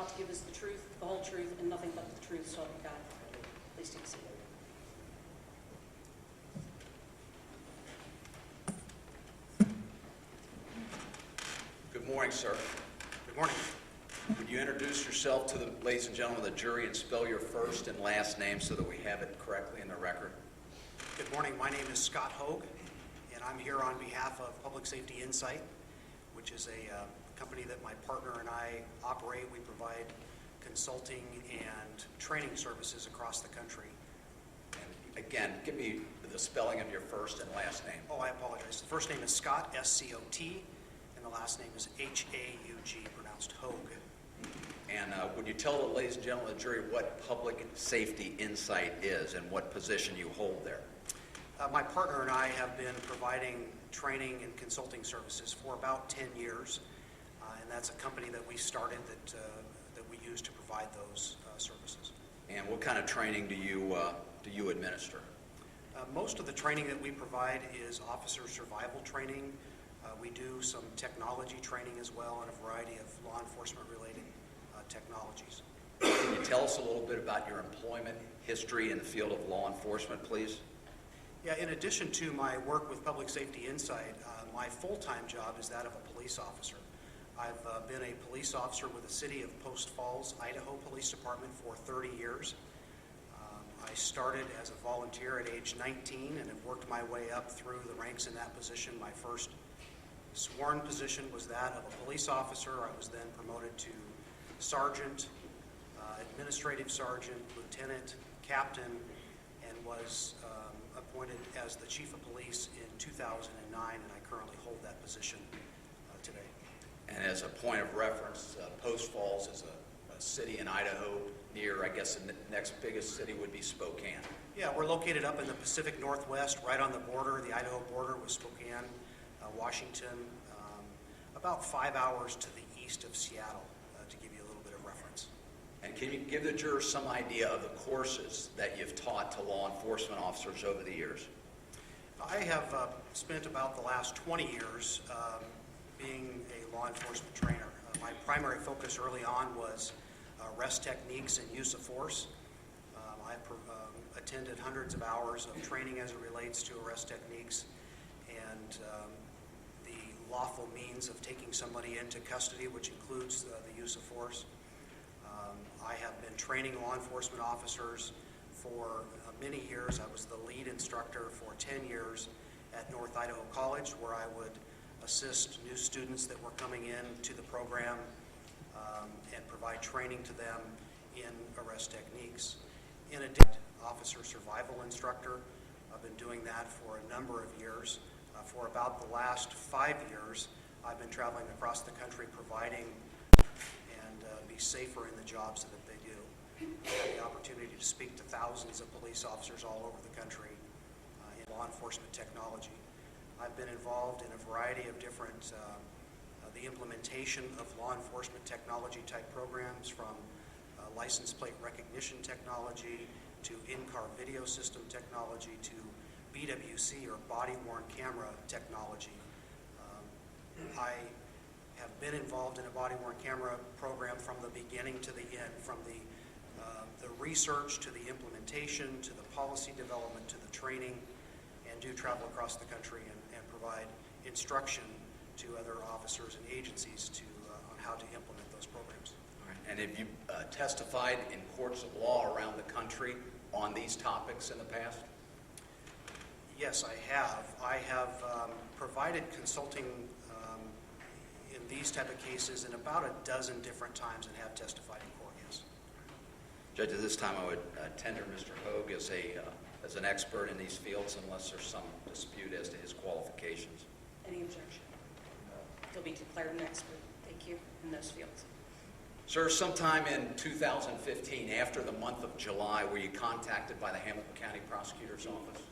about to give us the truth, the whole truth, and nothing but the truth, so help you God. Please take a seat. Good morning, sir. Good morning. Would you introduce yourself to the ladies and gentlemen of the jury and spell your first and last name so that we have it correctly in the record? Good morning. My name is Scot Haug, and I'm here on behalf of Public Safety Insight, which is a company that my partner and I operate. We provide consulting and training services across the country. And again, give me the spelling of your first and last name. Oh, I apologize. The first name is Scott, S-C-O-T, and the last name is H-A-U-G, pronounced Haug. And would you tell the ladies and gentlemen of the jury what Public Safety Insight is and what position you hold there? My partner and I have been providing training and consulting services for about 10 years, and that's a company that we started that we use to provide those services. And what kind of training do you administer? Most of the training that we provide is officer survival training. We do some technology training as well and a variety of law enforcement related technologies. Can you tell us a little bit about your employment history in the field of law enforcement, please? Yeah, in addition to my work with Public Safety Insight, my full-time job is that of a police officer. I've been a police officer with the City of Post Falls, Idaho Police Department for 30 years. I started as a volunteer at age 19 and have worked my way up through the ranks in that position. My first sworn position was that of a police officer. I was then promoted to sergeant, administrative sergeant, lieutenant, captain, and was appointed as the chief of police in 2009, and I currently hold that position today. And as a point of reference, Post Falls is a city in Idaho near, I guess, the next biggest city would be Spokane. Yeah, we're located up in the Pacific Northwest, right on the border, the Idaho border with Spokane, Washington, about 5 hours to the east of Seattle, to give you a little bit of reference. And can you give the jurors some idea of the courses that you've taught to law enforcement officers over the years? I have spent about the last 20 years being a law enforcement trainer. My primary focus early on was arrest techniques and use of force. I've attended hundreds of hours of training as it relates to arrest techniques and the lawful means of taking somebody into custody, which includes the use of force. I have been training law enforcement officers for many years. I was the lead instructor for 10 years at North Idaho College, where I would assist new students that were coming in to the program and provide training to them in arrest techniques. In addition, officer survival instructor. I've been doing that for a number of years. For about the last 5 years, I've been traveling across the country providing and be safer in the jobs that they do. I had the opportunity to speak to thousands of police officers all over the country in law enforcement technology. I've been involved in a variety of different, the implementation of law enforcement technology type programs, from license plate recognition technology to in-car video system technology to BWC or body-worn camera technology. I have been involved in a body-worn camera program from the beginning to the end, from the research to the implementation to the policy development to the training, and do travel across the country and provide instruction to other officers and agencies on how to implement those programs. All right. And have you testified in courts of law around the country on these topics in the past? Yes, I have. I have provided consulting in these type of cases in about a dozen different times and have testified in court, yes. Judge, at this time I would tender Mr. Haug as an expert in these fields unless there's some dispute as to his qualifications. Any objection? He'll be declared an expert, thank you, in those fields. Sir, sometime in 2015, after the month of July, were you contacted by the Hamilton County Prosecutor's Office?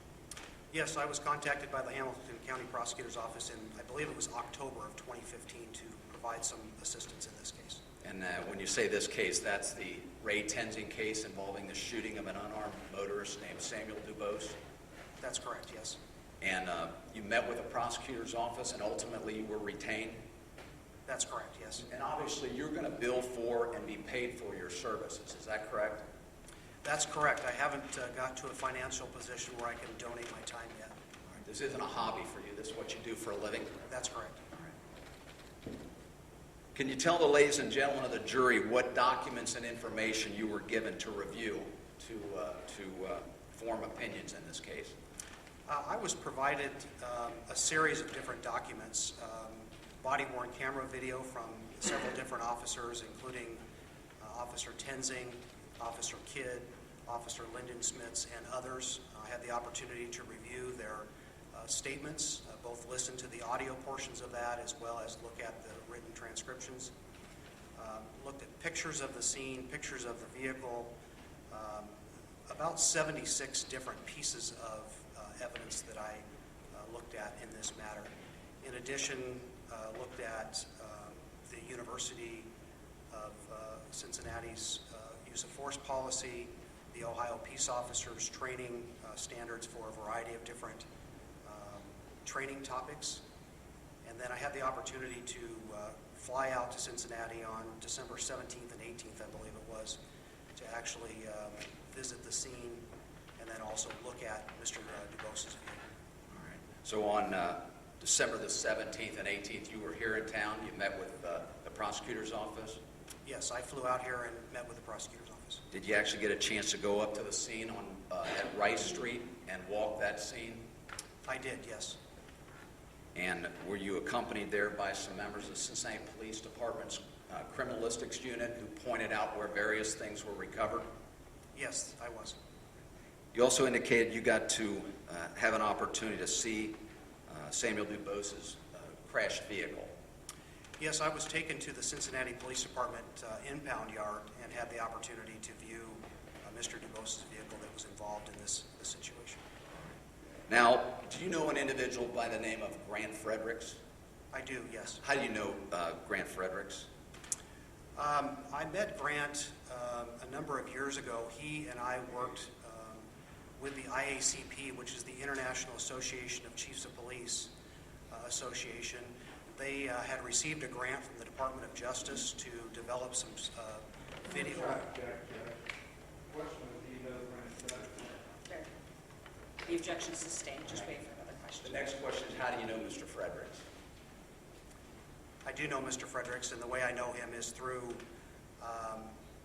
Yes, I was contacted by the Hamilton County Prosecutor's Office in, I believe it was October of 2015, to provide some assistance in this case. And when you say this case, that's the Ray Tenzing case involving the shooting of an unarmed motorist named Samuel Dubose? That's correct, yes. And you met with the prosecutor's office and ultimately you were retained? That's correct, yes. And obviously, you're going to bill for and be paid for your services. Is that correct? That's correct. I haven't got to a financial position where I can donate my time yet. All right. This isn't a hobby for you. This is what you do for a living? That's correct. Can you tell the ladies and gentlemen of the jury what documents and information you were given to review to form opinions in this case? I was provided a series of different documents, body-worn camera video from several different officers, including Officer Tenzing, Officer Kidd, Officer Lyndon Smits, and others. I had the opportunity to review their statements, both listen to the audio portions of that as well as look at the written transcriptions. Looked at pictures of the scene, pictures of the vehicle, about 76 different pieces of evidence that I looked at in this matter. In addition, looked at the University of Cincinnati's use of force policy, the Ohio Peace Officers training standards for a variety of different training topics. And then I had the opportunity to fly out to Cincinnati on December 17th and 18th, I believe it was, to actually visit the scene and then also look at Mr. DuBose's vehicle. All right. So on December the 17th and 18th, you were here in town. You met with the prosecutor's office? Yes, I flew out here and met with the prosecutor's office. Did you actually get a chance to go up to the scene on at Rice Street and walk that scene? I did, yes. And were you accompanied there by some members of the Cincinnati Police Department's criminalistics unit who pointed out where various things were recovered? Yes, I was. You also indicated you got to have an opportunity to see Samuel DuBose's crashed vehicle. Yes, I was taken to the Cincinnati Police Department impound yard and had the opportunity to view Mr. DuBose's vehicle that was involved in this situation. Now, do you know an individual by the name of Grant Fredericks? I do, yes. How do you know Grant Fredericks? I met Grant a number of years ago. He and I worked with the IACP, which is the International Association of Chiefs of Police Association. They had received a grant from the Department of Justice to develop some video. There. The objection is sustained. Just wait for another question. The next question is, how do you know Mr. Fredericks? I do know Mr. Fredericks, and the way I know him is through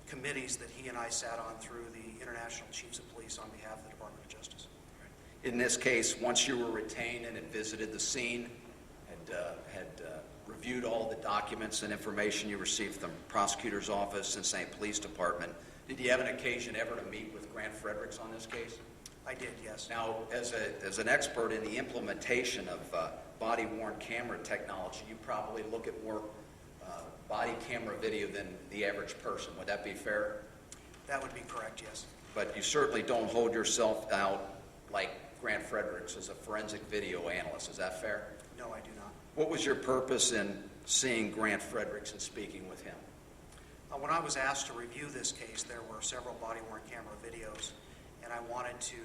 committees that he and I sat on through the International Chiefs of Police on behalf of the Department of Justice. In this case, once you were retained and had visited the scene, had reviewed all the documents and information you received from the prosecutor's office, Cincinnati Police Department, did you have an occasion ever to meet with Grant Fredericks on this case? I did, yes. Now, as an expert in the implementation of body-worn camera technology, you probably look at more body camera video than the average person. Would that be fair? That would be correct, yes. But you certainly don't hold yourself out like Grant Fredericks as a forensic video analyst. Is that fair? No, I do not. What was your purpose in seeing Grant Fredericks and speaking with him? When I was asked to review this case, there were several body-worn camera videos, and I wanted to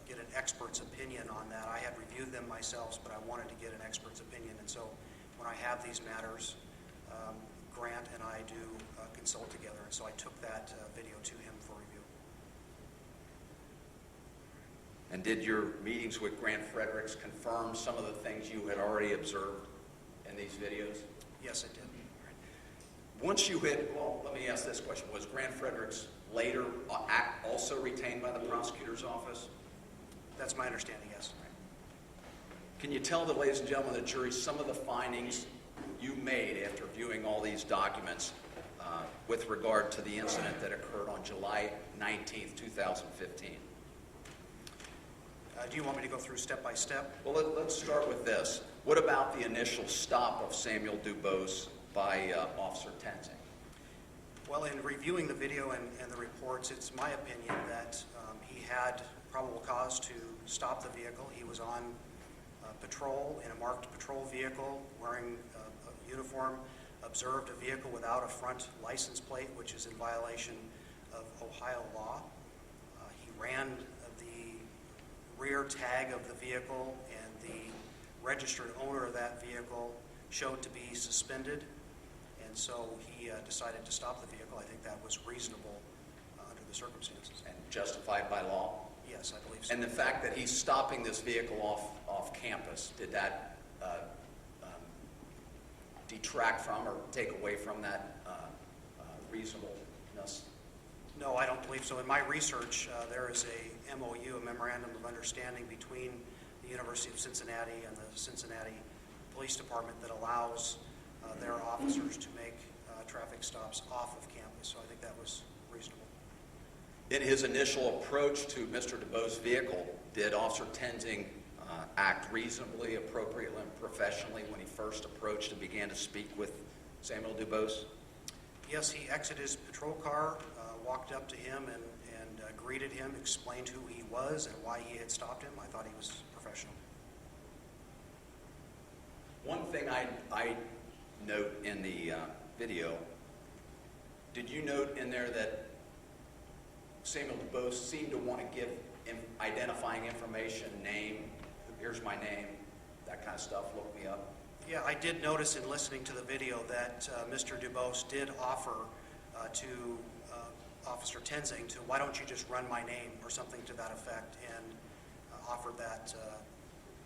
get an expert's opinion on that. I had reviewed them myself, but I wanted to get an expert's opinion. And so when I have these matters, Grant and I do consult together. And so I took that video to him for review. And did your meetings with Grant Fredericks confirm some of the things you had already observed in these videos? Yes, it did. Once you hit, well, let me ask this question. Was Grant Fredericks later also retained by the prosecutor's office? That's my understanding, yes. Can you tell the ladies and gentlemen of the jury some of the findings you made after viewing all these documents with regard to the incident that occurred on July 19th, 2015? Do you want me to go through step by step? Well, let's start with this. What about the initial stop of Samuel DuBose by Officer Tenzing? Well, in reviewing the video and the reports, it's my opinion that he had probable cause to stop the vehicle. He was on patrol in a marked patrol vehicle, wearing a uniform, observed a vehicle without a front license plate, which is in violation of Ohio law. He ran the rear tag of the vehicle, and the registered owner of that vehicle showed to be suspended and so he decided to stop the vehicle. I think that was reasonable under the circumstances. And justified by law? Yes, I believe so. And the fact that he's stopping this vehicle off campus, did that detract from or take away from that reasonableness? No, I don't believe so. In my research, there is a MOU, a Memorandum of Understanding between the University of Cincinnati and the Cincinnati Police Department that allows their officers to make traffic stops off of campus. So I think that was reasonable. In his initial approach to Mr. DuBose's vehicle, did Officer Tenzing act reasonably, appropriately, and professionally when he first approached and began to speak with Samuel DuBose? Yes, he exited his patrol car, walked up to him and greeted him, explained who he was and why he had stopped him. I thought he was professional. One thing I note in the video, did you note in there that Samuel DuBose seemed to want to give identifying information, name, here's my name, that kind of stuff, look me up? Yeah, I did notice in listening to the video that Mr. DuBose did offer to Officer Tenzing to, why don't you just run my name or something to that effect, and offered that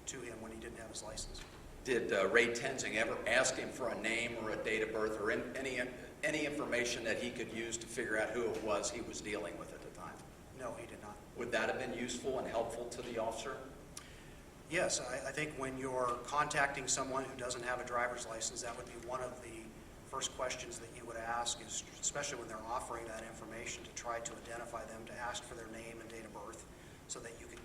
to him when he didn't have his license. Did Ray Tenzing ever ask him for a name or a date of birth or any information that he could use to figure out who it was he was dealing with at the time? No, he did not. Would that have been useful and helpful to the officer? Yes, I think when you're contacting someone who doesn't have a driver's license, that would be one of the first questions that you would ask, is, especially when they're offering that information, to try to identify them, to ask for their name and date of birth so that you can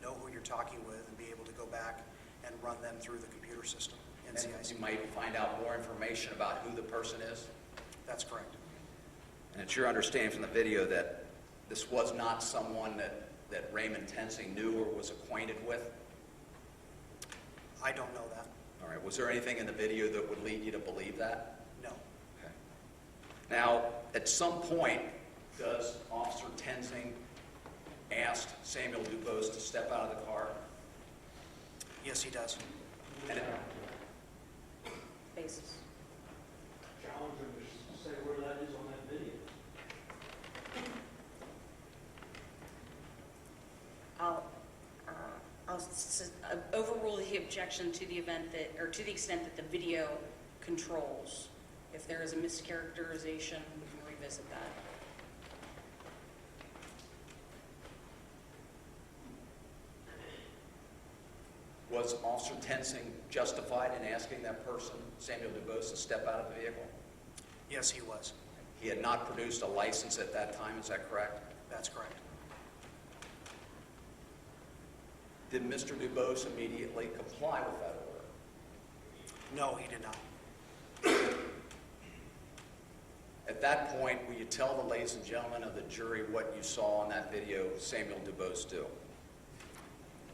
know who you're talking with and be able to go back and run them through the computer system, And NCIC. you might find out more information about who the person is? That's correct. And it's your understanding from the video that this was not someone that Raymond Tenzing knew or was acquainted with? I don't know that. All right. Was there anything in the video that would lead you to believe that? No. Okay. Now, at some point, does Officer Tenzing ask Samuel DuBose to step out of the car? Yes, he does. And Basis. Challenge him to say where that is on that video. I'll overrule the objection to the event that, or to the extent that the video controls. If there is a mischaracterization, we can revisit that. was Officer Tenzing justified in asking that person, Samuel DuBose, to step out of the vehicle? Yes, he was. He had not produced a license at that time, is that correct? That's correct. Did Mr. DuBose immediately comply with that order? No, he did not. At that point, will you tell the ladies and gentlemen of the jury what you saw on that video Samuel DuBose do?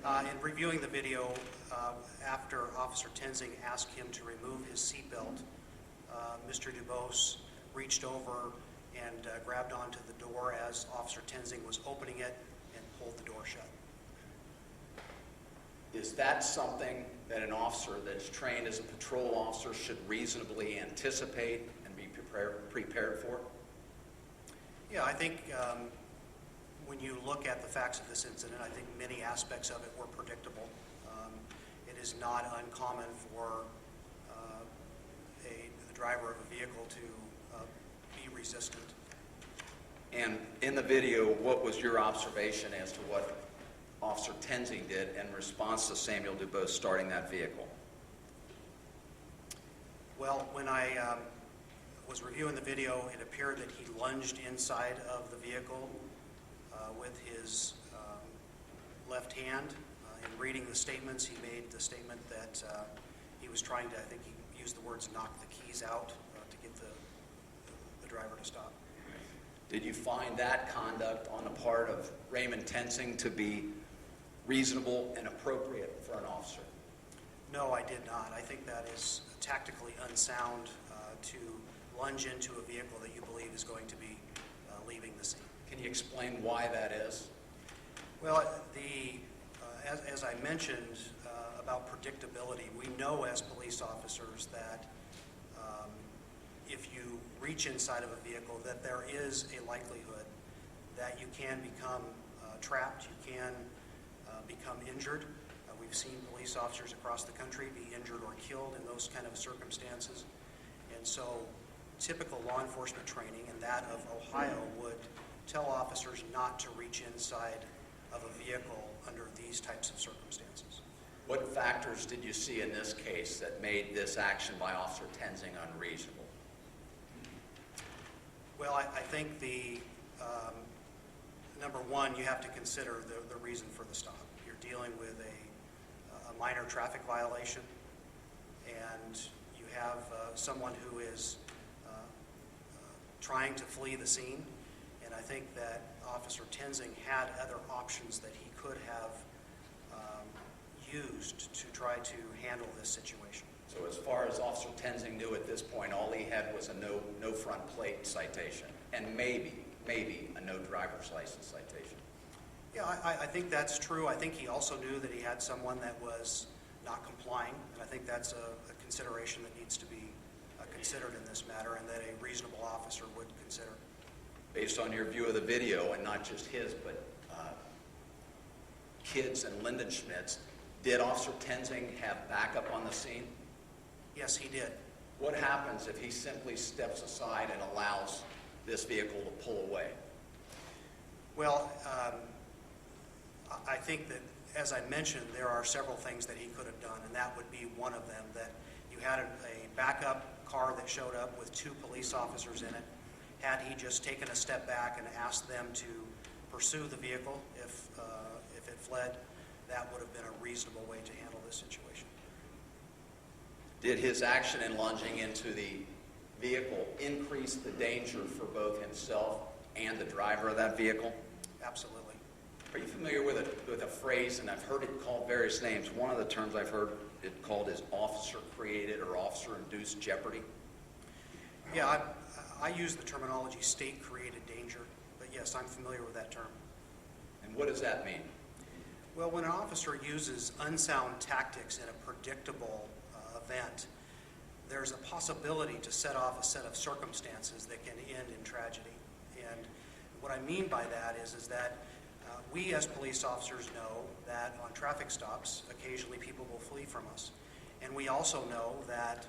In reviewing the video, after Officer Tenzing asked him to remove his seatbelt, Mr. DuBose reached over and grabbed onto the door as Officer Tenzing was opening it and pulled the door shut. Is that something that an officer that's trained as a patrol officer should reasonably anticipate and be prepared for? Yeah, I think when you look at the facts of this incident, I think many aspects of it were predictable. It is not uncommon for the driver of a vehicle to be resistant. And in the video, what was your observation as to what Officer Tenzing did in response to Samuel DuBose starting that vehicle? Well, when I was reviewing the video, it appeared that he lunged inside of the vehicle with his left hand. In reading the statements, he made the statement that he was trying to, I think he used the words, knock the keys out to get the driver to stop. Did you find that conduct on the part of Raymond Tenzing to be reasonable and appropriate for an officer? No, I did not. I think that is tactically unsound to lunge into a vehicle that you believe is going to be leaving the scene. Can you explain why that is? Well, as I mentioned about predictability, we know as police officers that if you reach inside of a vehicle, that there is a likelihood that you can become trapped, you can become injured. We've seen police officers across the country be injured or killed in those kind of circumstances. And so typical law enforcement training, and that of Ohio, would tell officers not to reach inside of a vehicle under these types of circumstances. What factors did you see in this case that made this action by Officer Tenzing unreasonable? Well, I think the number one, you have to consider the reason for the stop. You're dealing with a minor traffic violation, and you have someone who is trying to flee the scene, and I think that Officer Tenzing had other options that he could have used to try to handle this situation. So as far as Officer Tenzing knew at this point, all he had was a no front plate citation, and maybe a no driver's license citation. Yeah, I think that's true. I think he also knew that he had someone that was not complying, and I think that's a consideration that needs to be considered in this matter, and that a reasonable officer would consider. Based on your view of the video, and not just his, but Kidd's and Lindenschmidt's, did Officer Tenzing have backup on the scene? Yes, he did. What happens if he simply steps aside and allows this vehicle to pull away? Well, I think that, as I mentioned, there are several things that he could have done, and that would be one of them, that you had a backup car that showed up with 2 police officers in it. Had he just taken a step back and asked them to pursue the vehicle if it fled, that would have been a reasonable way to handle this situation. Did his action in lunging into the vehicle increase the danger for both himself and the driver of that vehicle? Absolutely. Are you familiar with a phrase, and I've heard it called various names. One of the terms I've heard it called is officer-created or officer-induced jeopardy? Yeah, I use the terminology state-created danger, but yes, I'm familiar with that term. And what does that mean? Well, when an officer uses unsound tactics in a predictable event, there's a possibility to set off a set of circumstances that can end in tragedy. And what I mean by that is that we as police officers know that on traffic stops, occasionally people will flee from us. And we also know that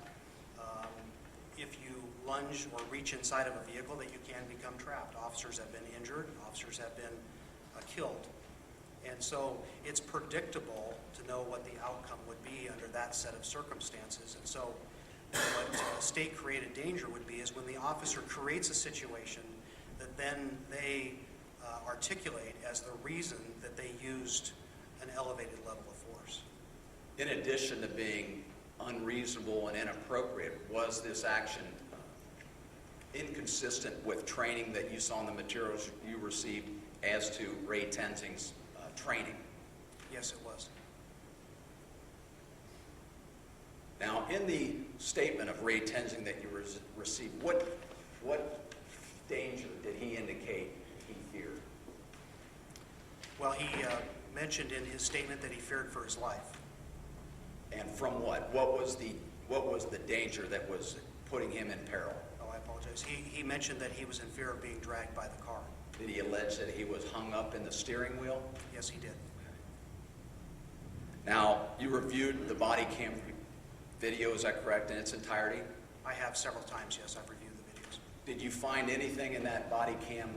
if you lunge or reach inside of a vehicle, that you can become trapped. Officers have been injured, officers have been killed. And so it's predictable to know what the outcome would be under that set of circumstances. And so what state-created danger would be is when the officer creates a situation that then they articulate as the reason that they used an elevated level of force. In addition to being unreasonable and inappropriate, was this action inconsistent with training that you saw in the materials you received as to Ray Tenzing's training? Yes, it was. Now, in the statement of Ray Tenzing that you received, what danger did he indicate he feared? Well, he mentioned in his statement that he feared for his life. And from what? What was the danger that was putting him in peril? Oh, I apologize. He mentioned that he was in fear of being dragged by the car. Did he allege that he was hung up in the steering wheel? Yes, he did. Now, you reviewed the body cam video, is that correct, in its entirety? I have several times, yes, I've reviewed the videos. Did you find anything in that body cam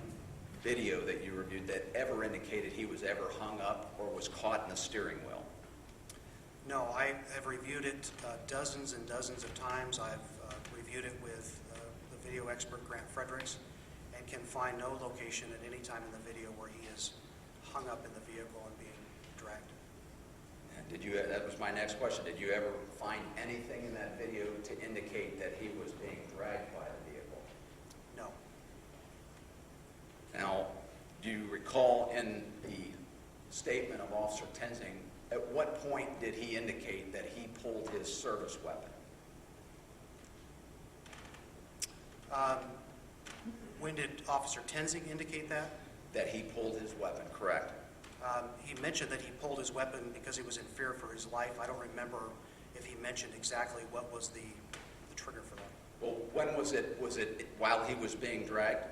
video that you reviewed that ever indicated he was ever hung up or was caught in the steering wheel? No, I have reviewed it dozens and dozens of times. I've reviewed it with the video expert, Grant Fredericks, and can find no location at any time in the video where he is hung up in the vehicle and being dragged. And that was my next question. Did you ever find anything in that video to indicate that he was being dragged by the vehicle? No. Now, do you recall in the statement of Officer Tenzing, at what point did he indicate that he pulled his service weapon? When did Officer Tenzing indicate that? That he pulled his weapon, correct? He mentioned that he pulled his weapon because he was in fear for his life. I don't remember if he mentioned exactly what was the trigger for that. Well, when was it? Was it while he was being dragged?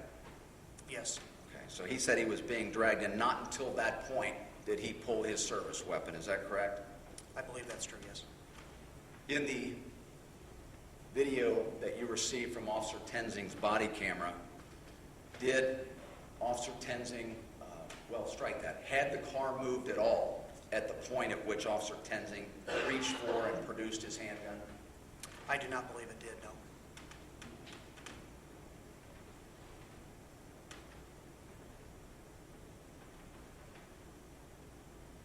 Yes, Okay, so he said he was being dragged, and not until that point did he pull his service weapon. Is that correct? I believe that's true, yes. In the video that you received from Officer Tenzing's body camera, did Officer Tenzing, had the car moved at all at the point at which Officer Tenzing reached for and produced his handgun? I do not believe it did, no.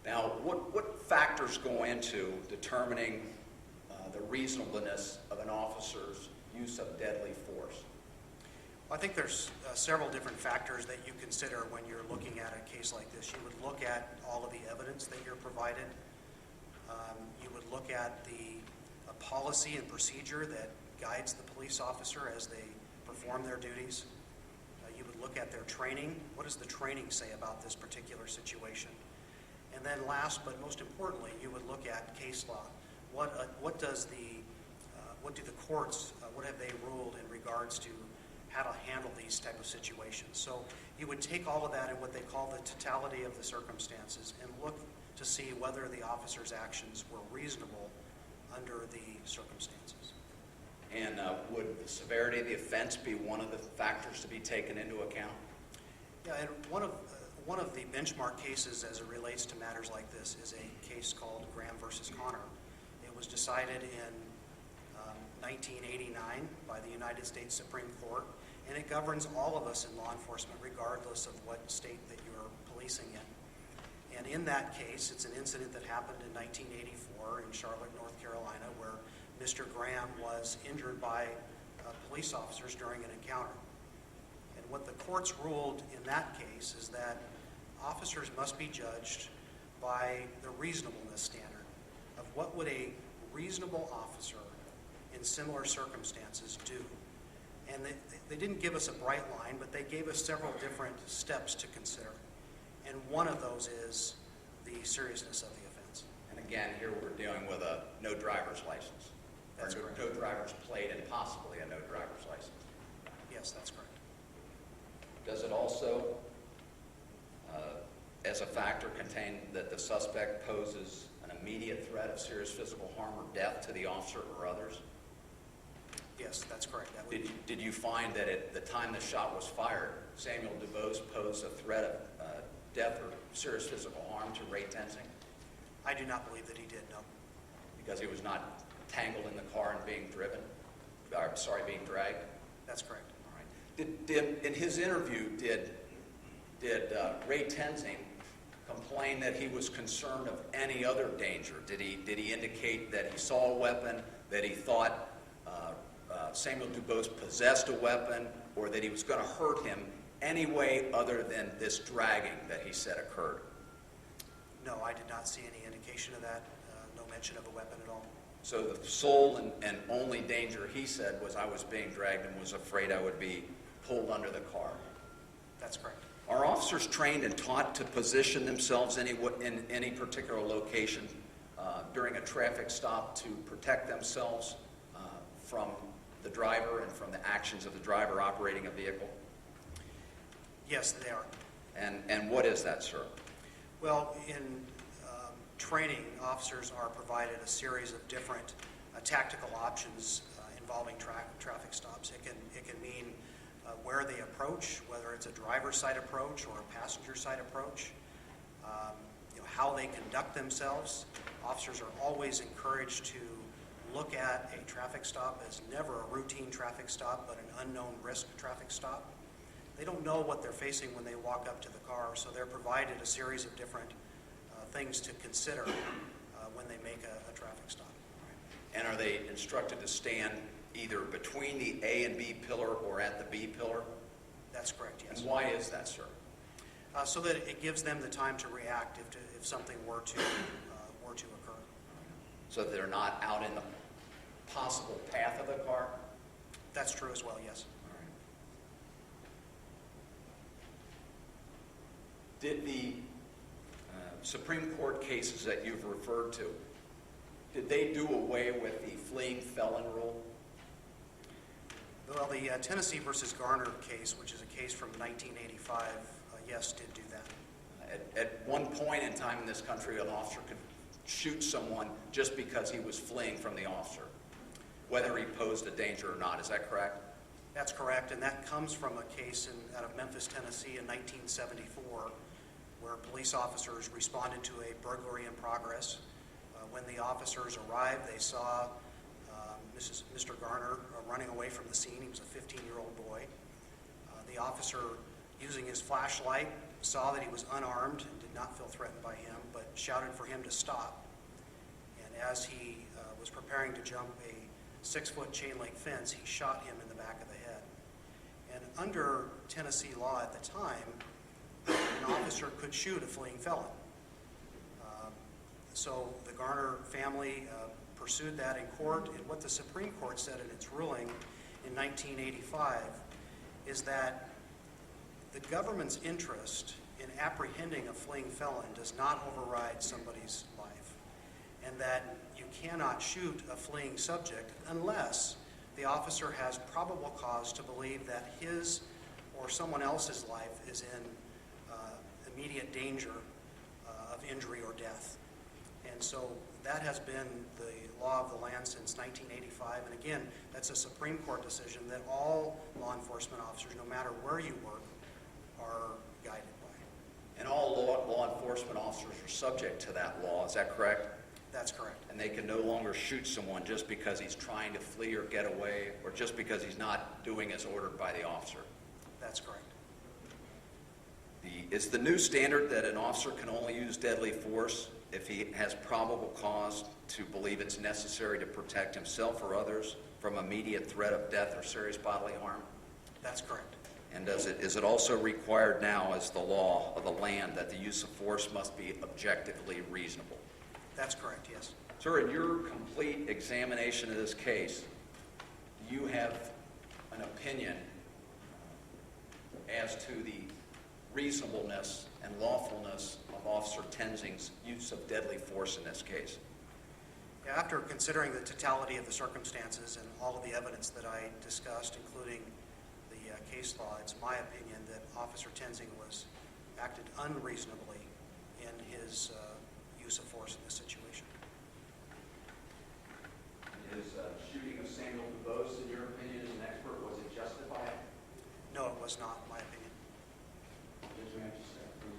Now, what factors go into determining the reasonableness of an officer's use of deadly force? I think there's several different factors that you consider when you're looking at a case like this. You would look at all of the evidence that you're provided. You would look at the policy and procedure that guides the police officer as they perform their duties. You would look at their training. What does the training say about this particular situation? And then last but most importantly, you would look at case law. What do the courts, what have they ruled in regards to how to handle these type of situations? So you would take all of that in what they call the totality of the circumstances and look to see whether the officer's actions were reasonable under the circumstances. And would the severity of the offense be one of the factors to be taken into account? Yeah, and one of the benchmark cases as it relates to matters like this is a case called Graham versus Connor. It was decided in 1989 by the United States Supreme Court, and it governs all of us in law enforcement regardless of what state that you're policing in. And in that case, it's an incident that happened in 1984 in Charlotte, North Carolina, where Mr. Graham was injured by police officers during an encounter. And what the courts ruled in that case is that officers must be judged by the reasonableness standard of what would a reasonable officer in similar circumstances do. And they didn't give us a bright line, but they gave us several different steps to consider. And one of those is the seriousness of the offense. And again, here we're dealing with a no driver's license. That's or correct. no driver's plate and possibly a no driver's license. Yes, that's correct. Does it also, as a factor, contain that the suspect poses an immediate threat of serious physical harm or death to the officer or others? Yes, that's correct. That would Did you find that at the time the shot was fired, Samuel DuBose posed a threat of death or serious physical harm to Ray Tenzing? I do not believe that he did, no. Because he was not tangled in the car and being being dragged? That's correct. All right. In his interview, did Ray Tenzing complain that he was concerned of any other danger? Did he indicate that he saw a weapon, that he thought Samuel DuBose possessed a weapon, or that he was going to hurt him any way other than this dragging that he said occurred? No, I did not see any indication of that. No mention of a weapon at all. So the sole and only danger he said was I was being dragged and was afraid I would be pulled under the car. That's correct. Are officers trained and taught to position themselves in any particular location during a traffic stop to protect themselves from the driver and from the actions of the driver operating a vehicle? Yes, they are. And what is that, sir? Well, in training, officers are provided a series of different tactical options involving traffic stops. It can mean where they approach, whether it's a driver's side approach or a passenger side approach, how they conduct themselves. Officers are always encouraged to look at a traffic stop as never a routine traffic stop, but an unknown risk traffic stop. They don't know what they're facing when they walk up to the car, so they're provided a series of different things to consider when they make a traffic stop. And are they instructed to stand either between the A and B pillar or at the B pillar? That's correct, yes. And why is that, sir? So that it gives them the time to react if something were to occur. So that they're not out in the possible path of the car? That's true as well, yes. All right. Did the Supreme Court cases that you've referred to, did they do away with the fleeing felon rule? Well, the Tennessee versus Garner case, which is a case from 1985, yes, did do that. At one point in time in this country, an officer could shoot someone just because he was fleeing from the officer, whether he posed a danger or not. Is that correct? That's correct, and that comes from a case out of Memphis, Tennessee in 1974, where police officers responded to a burglary in progress. When the officers arrived, they saw Mr. Garner running away from the scene. He was a 15-year-old boy. The officer, using his flashlight, saw that he was unarmed and did not feel threatened by him, but shouted for him to stop. And as he was preparing to jump a 6-foot chain-link fence, he shot him in the back of the head. And under Tennessee law at the time, an officer could shoot a fleeing felon. So the Garner family pursued that in court, and what the Supreme Court said in its ruling in 1985 is that the government's interest in apprehending a fleeing felon does not override somebody's life, and that you cannot shoot a fleeing subject unless the officer has probable cause to believe that his or someone else's life is in immediate danger of injury or death. And so that has been the law of the land since 1985. And again, that's a Supreme Court decision that all law enforcement officers, no matter where you work, are guided by. And all law enforcement officers are subject to that law. Is that correct? That's correct. And they can no longer shoot someone just because he's trying to flee or get away, or just because he's not doing as ordered by the officer. That's correct. Is the new standard that an officer can only use deadly force if he has probable cause to believe it's necessary to protect himself or others from immediate threat of death or serious bodily harm? That's correct. And is it also required now as the law of the land that the use of force must be objectively reasonable? That's correct, yes. Sir, in your complete examination of this case, do you have an opinion as to the reasonableness and lawfulness of Officer Tenzing's use of deadly force in this case? After considering the totality of the circumstances and all of the evidence that I discussed, including the case law, it's my opinion that Officer Tenzing acted unreasonably in his use of force in this situation. Is shooting of Samuel DuBose, in your opinion, as an expert, was it justified? No, it was not, in my opinion.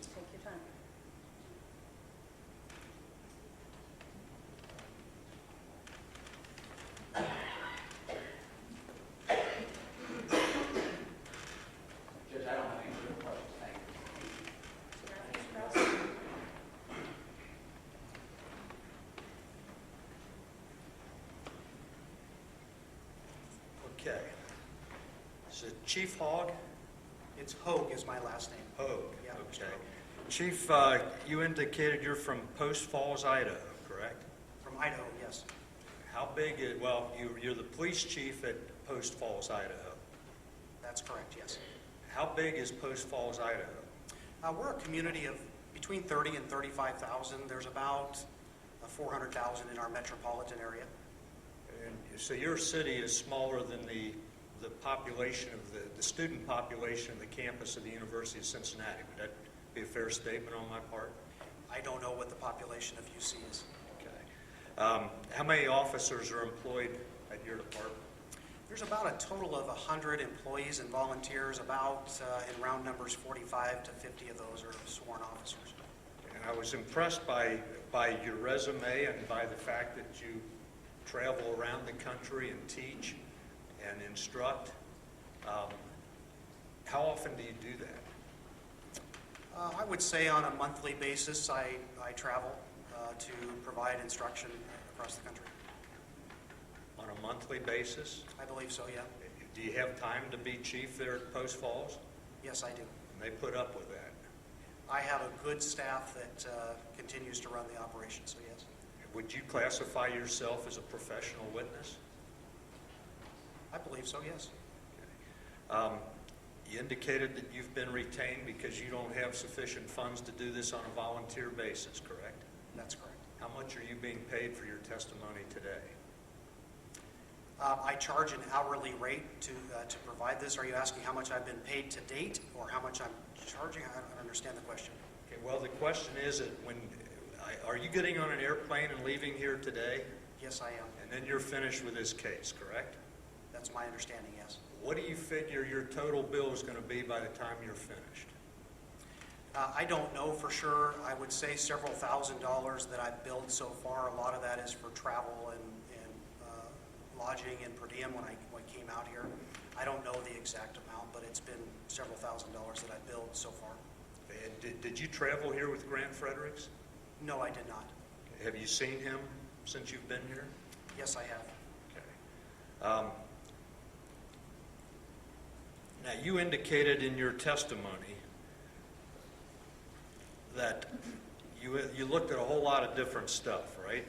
Take your time. Judge, I don't have any further questions. Thank you. Okay. Is it Chief Haug? It's Haug is my last name. Haug, Yeah, Mr. okay. Haug. Chief, you indicated you're from Post Falls, Idaho, correct? From Idaho, yes. How big is, well, you're the police chief at Post Falls, Idaho. That's correct, yes. How big is Post Falls, Idaho? We're a community of between 30 and 35,000. There's about 400,000 in our metropolitan area. And so your city is smaller than the population of the student population of the campus of the University of Cincinnati. Would that be a fair statement on my part? I don't know what the population of UC is. Okay. How many officers are employed at your department? There's about a total of 100 employees and volunteers. About, in round numbers, 45 to 50 of those are sworn officers. And I was impressed by your resume and by the fact that you travel around the country and teach and instruct. How often do you do that? I would say on a monthly basis, I travel to provide instruction across the country. On a monthly basis? I believe so, yeah. Do you have time to be chief there at Post Falls? Yes, I do. And they put up with that. I have a good staff that continues to run the operation, so yes. Would you classify yourself as a professional witness? I believe so, yes. You indicated that you've been retained because you don't have sufficient funds to do this on a volunteer basis, correct? That's correct. How much are you being paid for your testimony today? I charge an hourly rate to provide this. Are you asking how much I've been paid to date, or how much I'm charging? I don't understand the question. Okay, well, the question is, are you getting on an airplane and leaving here today? Yes, I am. And then you're finished with this case, correct? That's my understanding, yes. What do you figure your total bill is going to be by the time you're finished? I don't know for sure. I would say several $1,000s that I've billed so far. A lot of that is for travel and lodging and per diem when I came out here. I don't know the exact amount, but it's been several $1,000s that I've billed so far. And did you travel here with Grant Fredericks? No, I did not. Have you seen him since you've been here? Yes, I have. Okay. Now, you indicated in your testimony that you looked at a whole lot of different stuff, right?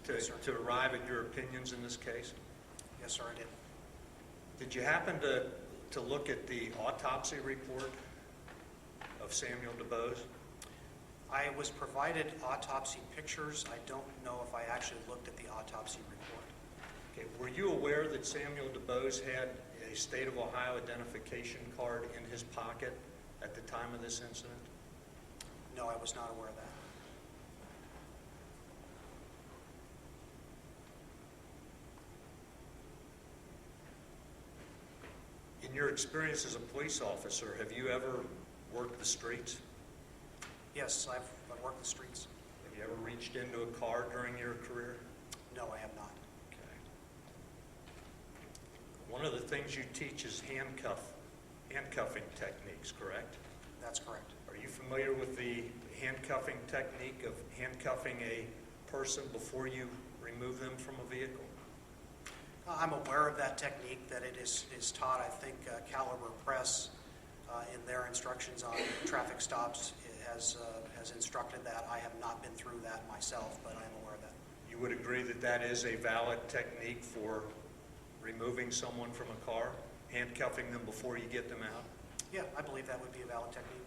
Yes, sir. To arrive at your opinions in this case? Yes, sir, I did. Did you happen to look at the autopsy report of Samuel DuBose? I was provided autopsy pictures. I don't know if I actually looked at the autopsy report. Okay. Were you aware that Samuel DuBose had a state of Ohio identification card in his pocket at the time of this incident? No, I was not aware of that. In your experience as a police officer, have you ever worked the streets? Yes, I've worked the streets. Have you ever reached into a car during your career? No, I have not. Okay. One of the things you teach is handcuffing techniques, correct? That's correct. Are you familiar with the handcuffing technique of handcuffing a person before you remove them from a vehicle? I'm aware of that technique, that it is taught. I think Caliber Press, in their instructions on traffic stops, has instructed that. I have not been through that myself, but I am aware of that. You would agree that that is a valid technique for removing someone from a car, handcuffing them before you get them out? Yeah, I believe that would be a valid technique.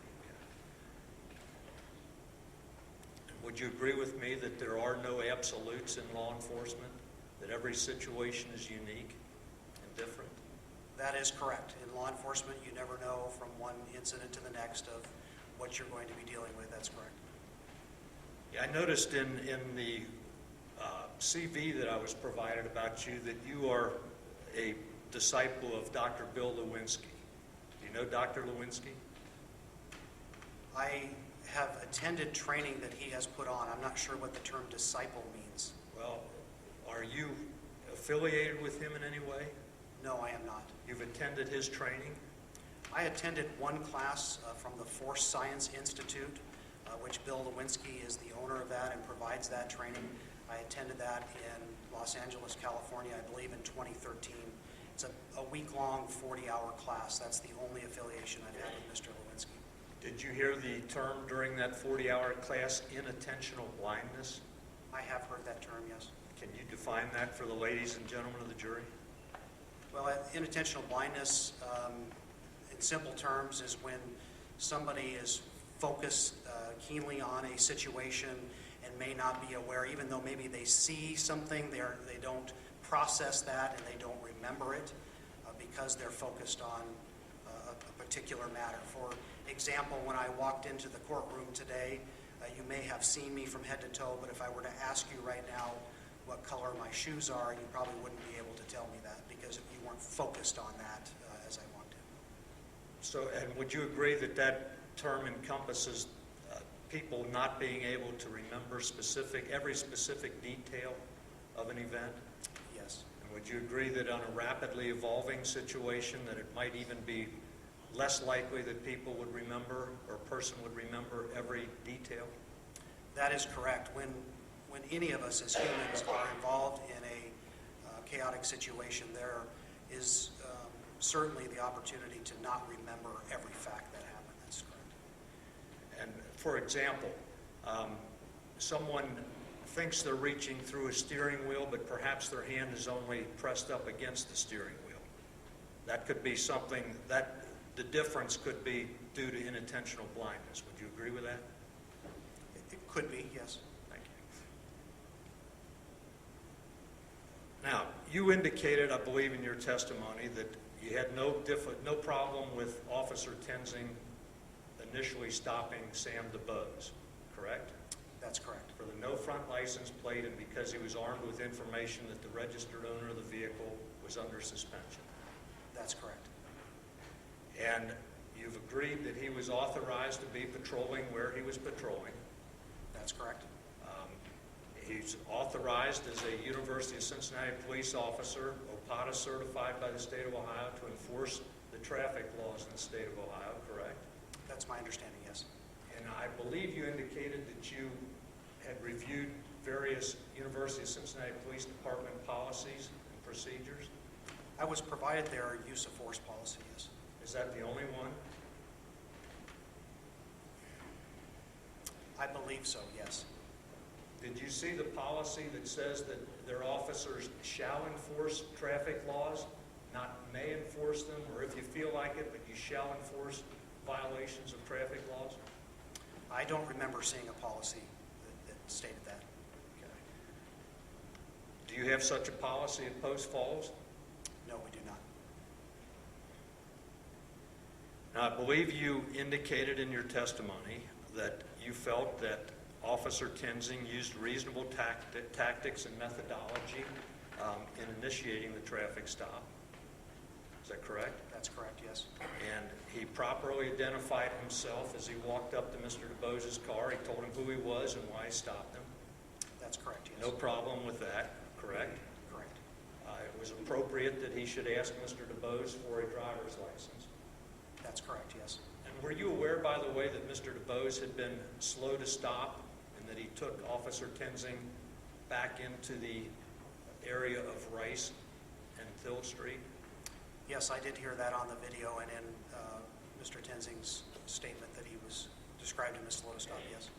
Would you agree with me that there are no absolutes in law enforcement, that every situation is unique and different? That is correct. In law enforcement, you never know from one incident to the next of what you're going to be dealing with. That's correct. Yeah, I noticed in the CV that I was provided about you that you are a disciple of Dr. Bill Lewinsky. Do you know Dr. Lewinsky? I have attended training that he has put on. I'm not sure what the term disciple means. Well, are you affiliated with him in any way? No, I am not. You've attended his training? I attended one class from the Force Science Institute, which Bill Lewinsky is the owner of that and provides that training. I attended that in Los Angeles, California, I believe in 2013. It's a week-long, 40-hour class. That's the only affiliation I've had with Mr. Lewinsky. Did you hear the term during that 40-hour class, inattentional blindness? I have heard that term, yes. Can you define that for the ladies and gentlemen of the jury? Well, inattentional blindness, in simple terms, is when somebody is focused keenly on a situation and may not be aware, even though maybe they see something, they don't process that and they don't remember it because they're focused on a particular matter. For example, when I walked into the courtroom today, you may have seen me from head to toe, but if I were to ask you right now what color my shoes are, you probably wouldn't be able to tell me that because you weren't focused on that as I walked in. So, and would you agree that that term encompasses people not being able to remember every specific detail of an event? Yes. And would you agree that on a rapidly evolving situation that it might even be less likely that people would remember or a person would remember every detail? That is correct. When any of us as humans are involved in a chaotic situation, there is certainly the opportunity to not remember every fact that happened. That's correct. And for example, someone thinks they're reaching through a steering wheel, but perhaps their hand is only pressed up against the steering wheel. That could be something that the difference could be due to inattentional blindness. Would you agree with that? It could be, yes. Thank you. Now, You indicated, I believe, in your testimony that you had no problem with Officer Tenzing initially stopping Sam DeBose, correct? That's correct. For the no front license plate and because he was armed with information that the registered owner of the vehicle was under suspension. That's correct. And you've agreed that he was authorized to be patrolling where he was patrolling. That's correct. He's authorized as a University of Cincinnati police officer, OPATA certified by the state of Ohio, to enforce the traffic laws in the state of Ohio, correct? That's my understanding, yes. And I believe you indicated that you had reviewed various University of Cincinnati Police Department policies and procedures. I was provided their use of force policy, yes. Is that the only one? I believe so, yes. Did you see the policy that says that their officers shall enforce traffic laws, not may enforce them, or if you feel like it, but you shall enforce violations of traffic laws? I don't remember seeing a policy that stated that. Okay. Do you have such a policy at Post Falls? No, we do not. Now, I believe you indicated in your testimony that you felt that Officer Tenzing used reasonable tactics and methodology in initiating the traffic stop. Is that correct? That's correct, yes. And he properly identified himself as he walked up to Mr. DeBose's car. He told him who he was and why he stopped him. That's correct, yes. No problem with that, correct? Correct. It was appropriate that he should ask Mr. DeBose for a driver's license. That's correct, yes. And were you aware, by the way, that Mr. DeBose had been slow to stop and that he took Officer Tenzing back into the area of Rice and Thill Street? Yes, I did hear that on the video and in Mr. Tenzing's statement that he was described him as slow to stop, yes.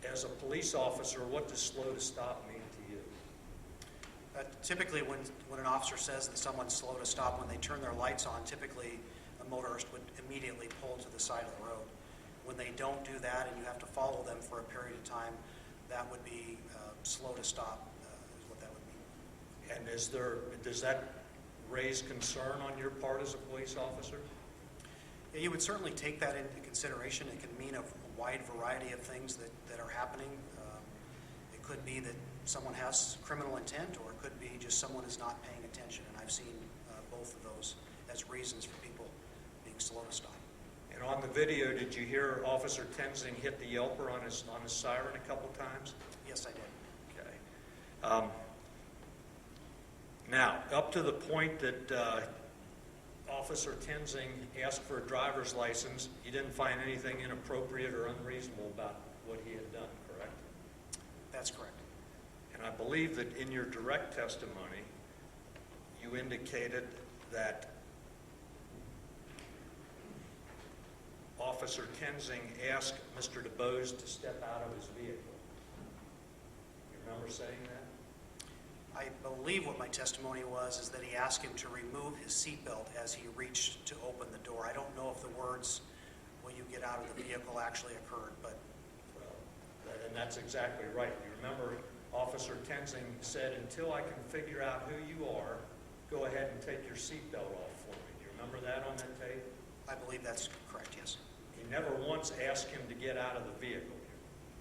As a police officer, what does slow to stop mean to you? Typically, when an officer says that someone's slow to stop, when they turn their lights on, typically a motorist would immediately pull to the side of the road. When they don't do that and you have to follow them for a period of time, that would be slow to stop, is what that would mean. And does that raise concern on your part as a police officer? Yeah, you would certainly take that into consideration. It can mean a wide variety of things that are happening. It could be that someone has criminal intent, or it could be just someone is not paying attention, and I've seen both of those as reasons for people being slow to stop. And on the video, did you hear Officer Tenzing hit the yelper on his siren a couple times? Yes, I did. Okay. Now, up to the point that Officer Tenzing asked for a driver's license, you didn't find anything inappropriate or unreasonable about what he had done, correct? That's correct. And I believe that in your direct testimony, you indicated that Officer Tenzing asked Mr. DeBose to step out of his vehicle. You remember saying that? I believe what my testimony was is that he asked him to remove his seatbelt as he reached to open the door. I don't know if the words, "when you get out of the vehicle," actually occurred, but Well, and that's exactly right. You remember Officer Tenzing said, "Until I can figure out who you are, go ahead and take your seatbelt off for me." Do you remember that on that tape? I believe that's correct, yes. He never once asked him to get out of the vehicle.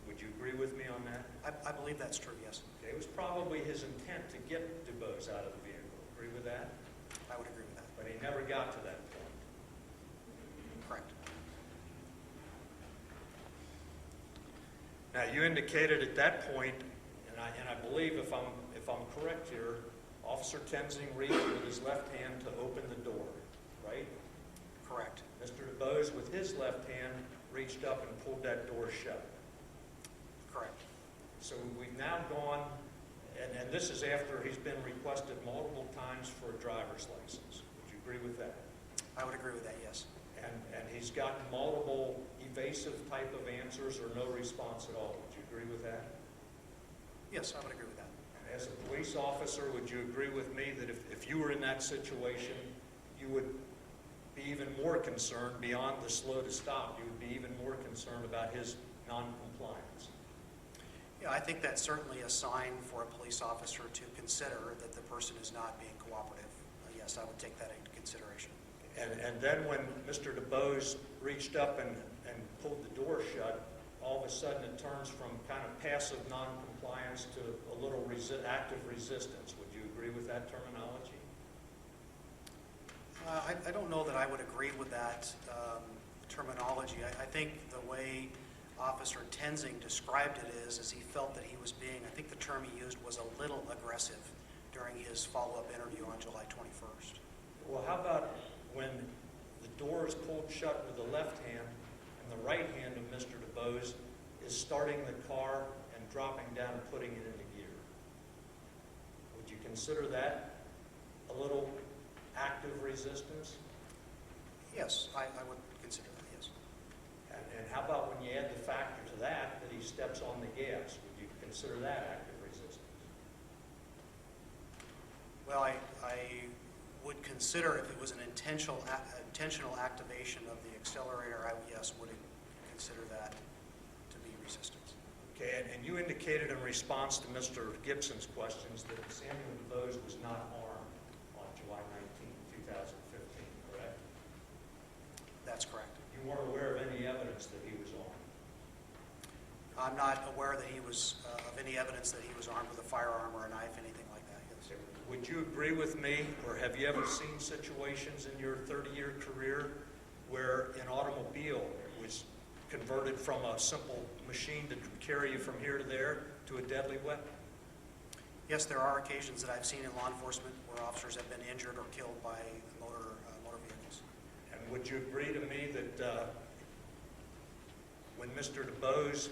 Would you agree with me on that? I believe that's true, yes. It was probably his intent to get DeBose out of the vehicle. Agree with that? I would agree with that. But he never got to that point. Correct. Now, you indicated at that point, and I believe if I'm correct here, Officer Tenzing reached with his left hand to open the door, right? Correct. Mr. DeBose, with his left hand, reached up and pulled that door shut. Correct. So we've now gone, and this is after he's been requested multiple times for a driver's license. Would you agree with that? I would agree with that, yes. And he's gotten multiple evasive type of answers or no response at all. Would you agree with that? Yes, I would agree with that. As a police officer, would you agree with me that if you were in that situation, you would be even more concerned beyond the slow to stop? You would be even more concerned about his non-compliance? Yeah, I think that's certainly a sign for a police officer to consider that the person is not being cooperative. Yes, I would take that into consideration. And then when Mr. DeBose reached up and pulled the door shut, all of a sudden it turns from kind of passive non-compliance to a little active resistance. Would you agree with that terminology? I don't know that I would agree with that terminology. I think the way Officer Tenzing described it is he felt that he was being, I think the term he used was a little aggressive during his follow-up interview on July 21st. Well, how about when the door is pulled shut with the left hand and the right hand of Mr. DeBose is starting the car and dropping down and putting it into gear? Would you consider that a little active resistance? Yes, I would consider that, yes. And how about when you add the factor to that he steps on the gas? Would you consider that active resistance? Well, I would consider if it was an intentional activation of the accelerator, yes, would consider that to be resistance. Okay, and you indicated in response to Mr. Gibson's questions that Samuel DeBose was not armed on July 19, 2015, correct? That's correct. You weren't aware of any evidence that he was armed? I'm not aware that he was, of any evidence that he was armed with a firearm or a knife, anything like that, yes. Would you agree with me, or have you ever seen situations in your 30-year career where an automobile was converted from a simple machine to carry you from here to there to a deadly weapon? Yes, there are occasions that I've seen in law enforcement where officers have been injured or killed by motor vehicles. And would you agree to me that when Mr. DeBose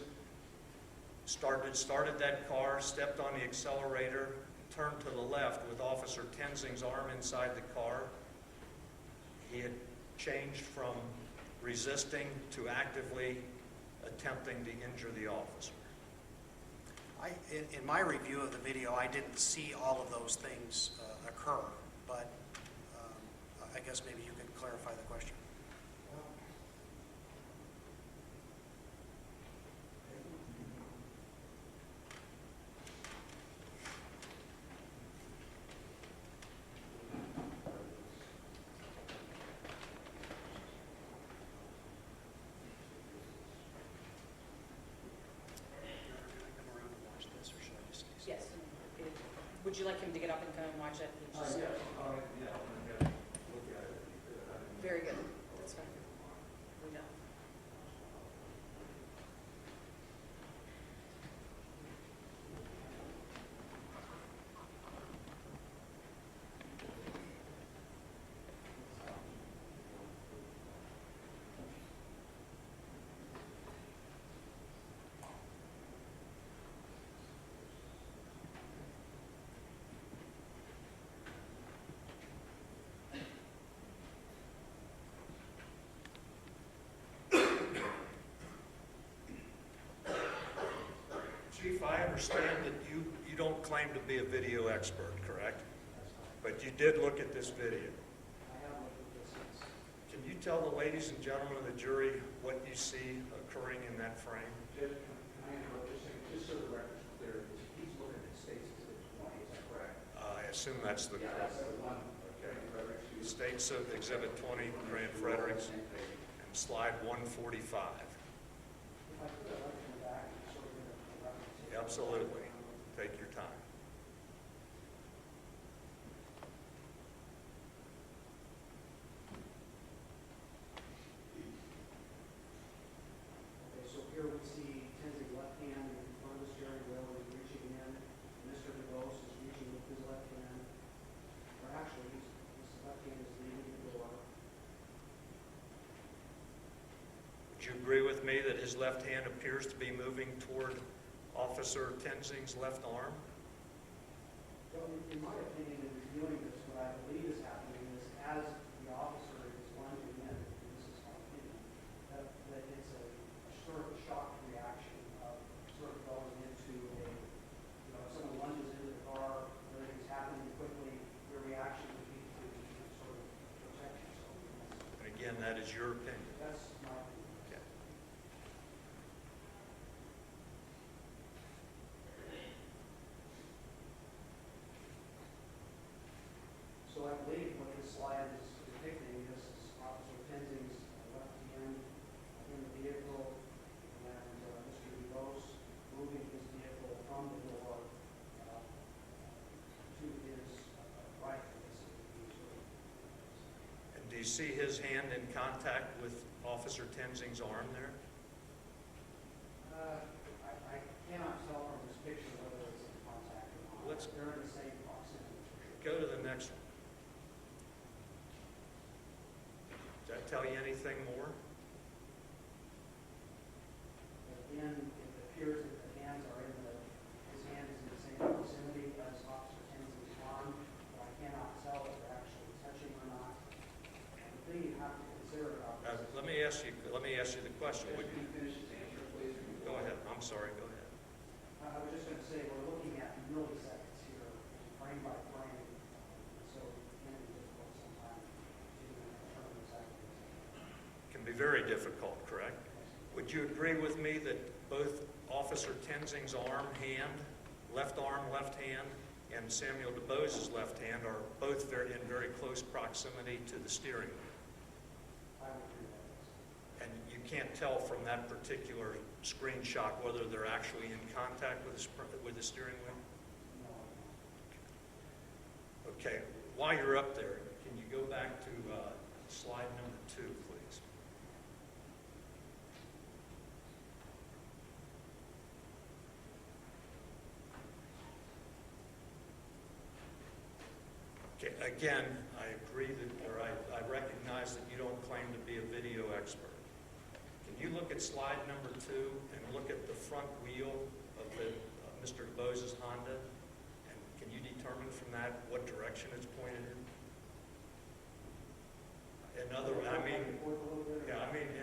started that car, stepped on the accelerator, turned to the left with Officer Tenzing's arm inside the car, he had changed from resisting to actively attempting to injure the officer? In my review of the video, I didn't see all of those things occur, but I guess maybe you could clarify the question. Yes. Would you like him to get up and come and watch it? Yeah, look at it. Very good. That's fine. We know. Chief, I understand that you don't claim to be a video expert, correct? But you did look at this video. I have looked at this, yes. Can you tell the ladies and gentlemen of the jury what you see occurring in that frame? Judge, can I interrupt just so the record's clear? He's looking at State's Exhibit 20, is that correct? I assume that's the Yeah, that's the one. Okay. Frederick's used. States of Exhibit 20, Grant Fredericks, and slide 145. If I put that right in the back, sort of get a reference. Absolutely. Take your time. Okay, so here we see Tenzing's left hand in front of the steering wheel, he's reaching in. Mr. DeBose is reaching with his left hand. Or actually, his left hand is leading the door. Would you agree with me that his left hand appears to be moving toward Officer Tenzing's left arm? Well, in my opinion, in reviewing this, what I believe is happening is as the officer is lunging in, and this is my opinion, that it's a sort of a shock reaction of sort of going into a, if someone lunges into the car, everything's happening quickly, your reaction would be to sort of protect yourself. And again, that is your opinion. That's my opinion. Okay. you see his hand in contact with Officer Tenzing's arm there? I cannot tell from this picture whether it's in contact or not. Let's- They're in the same proximity. Go to the next one. Does that tell you anything more? Again, it appears that the hands are his hand is in the same proximity as Officer Tenzing's arm, but I cannot tell if they're actually touching or not. And the thing you have to consider about this. Let me ask you the question. Would you, finish his answer, please? go ahead. I'm sorry. Go ahead. I was just going to say, we're looking at milliseconds here, frame by frame, so it can be difficult sometimes to determine exactly. Can be very difficult, correct? Would you agree with me that both Officer Tenzing's hand, left hand, and Samuel DeBose's left hand are both in very close proximity to the steering wheel? I would agree with that. And you can't tell from that particular screenshot whether they're actually in contact with the steering wheel? No, Okay, while you're up there, can you go back to slide number 2, please? Okay, again, I agree that, or I recognize that you don't claim to be a video expert. Can you look at slide number 2 and look at the front wheel of Mr. DeBose's Honda? And can you determine from that what direction it's pointed in? In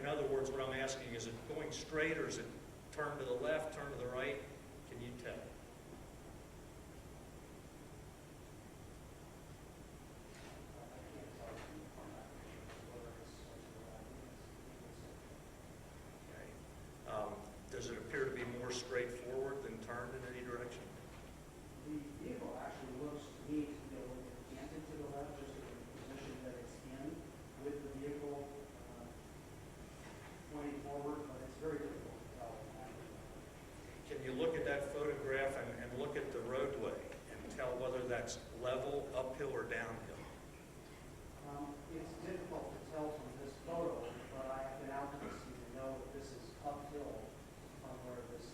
other words, what I'm asking, is it going straight or is it turn to the left, turn to the right? Can you tell? I can't tell you from that picture whether it's Okay. Does it appear to be more straightforward than turned in any direction? The vehicle actually looks to me to be a little bit canted to the left, just in the position that it's in, with the vehicle pointing forward, but it's very difficult to tell. Can you look at that photograph and look at the roadway and tell whether that's level, uphill, or downhill? It's difficult to tell from this photo, but I have been out to the scene to know that this is uphill from where this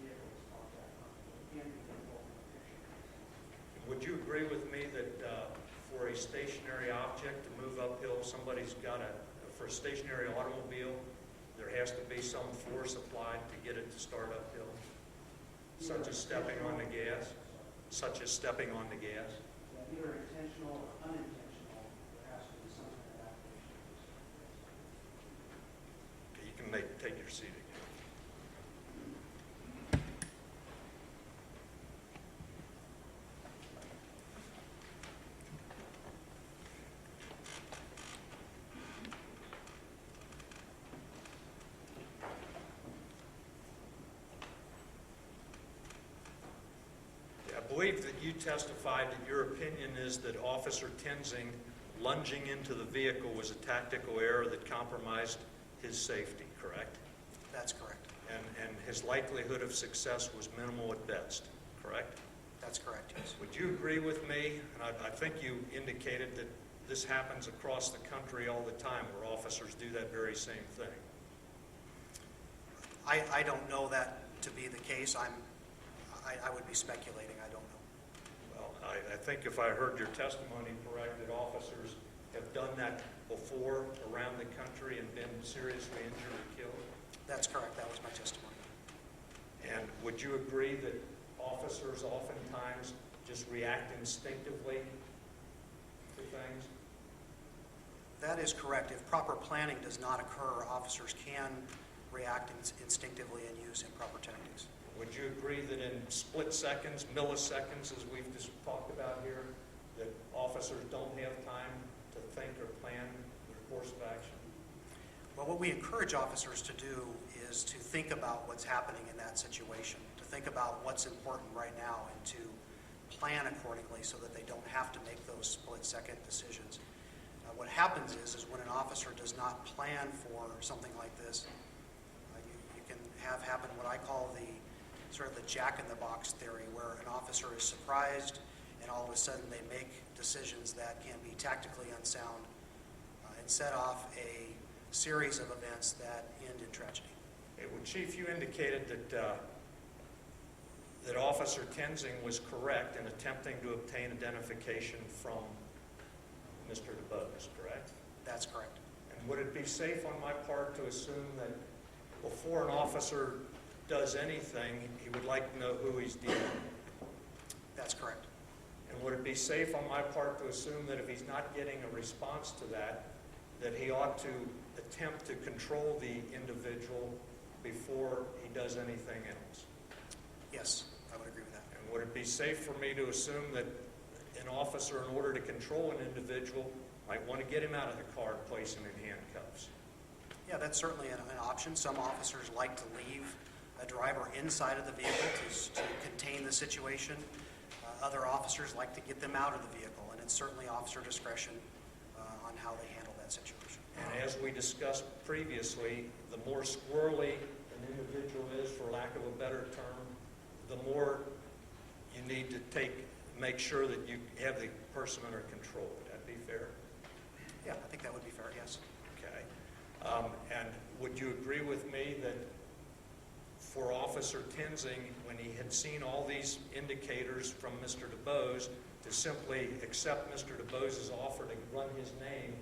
vehicle is parked at. It can be difficult in the picture. Would you agree with me that for a stationary object to move uphill, for a stationary automobile, there has to be some force applied to get it to start uphill, such as stepping on the gas? Such as stepping on the gas? Yeah, either intentional or unintentional, there has to be some kind of application. Okay, you can take your seat again. I believe that you testified that your opinion is that Officer Tenzing lunging into the vehicle was a tactical error that compromised his safety, correct? That's correct. And his likelihood of success was minimal at best, correct? That's correct, yes. Would you agree with me, and I think you indicated that this happens across the country all the time, where officers do that very same thing? I don't know that to be the case. I would be speculating. I don't know. Well, I think if I heard your testimony correct, that officers have done that before around the country and been seriously injured or killed. That's correct. That was my testimony. And would you agree that officers oftentimes just react instinctively to things? That is correct. If proper planning does not occur, officers can react instinctively and use improper tactics. Would you agree that in split seconds, milliseconds, as we've just talked about here, that officers don't have time to think or plan their course of action? Well, what we encourage officers to do is to think about what's happening in that situation, to think about what's important right now, and to plan accordingly so that they don't have to make those split-second decisions. What happens is when an officer does not plan for something like this, you can have happen what I call the sort of the jack-in-the-box theory, where an officer is surprised and and all of a sudden they make decisions that can be tactically unsound and set off a series of events that end in tragedy. Okay, well, Chief, you indicated that Officer Tenzing was correct in attempting to obtain identification from Mr. DeBose, correct? That's correct. And would it be safe on my part to assume that before an officer does anything, he would like to know who he's dealing with? That's correct. And would it be safe on my part to assume that if he's not getting a response to that, that he ought to attempt to control the individual before he does anything else? Yes, I would agree with that. And would it be safe for me to assume that an officer, in order to control an individual, might want to get him out of the car and place him in handcuffs? Yeah, that's certainly an option. Some officers like to leave a driver inside of the vehicle to contain the situation. Other officers like to get them out of the vehicle, and it's certainly officer discretion on how they handle that situation. And as we discussed previously, the more squirrely an individual is, for lack of a better term, the more you need to make sure that you have the person under control. Would that be fair? Yeah, I think that would be fair, yes. Okay. And would you agree with me that for Officer Tenzing, when he had seen all these indicators from Mr. DeBose, to simply accept Mr. DeBose's offer to run his name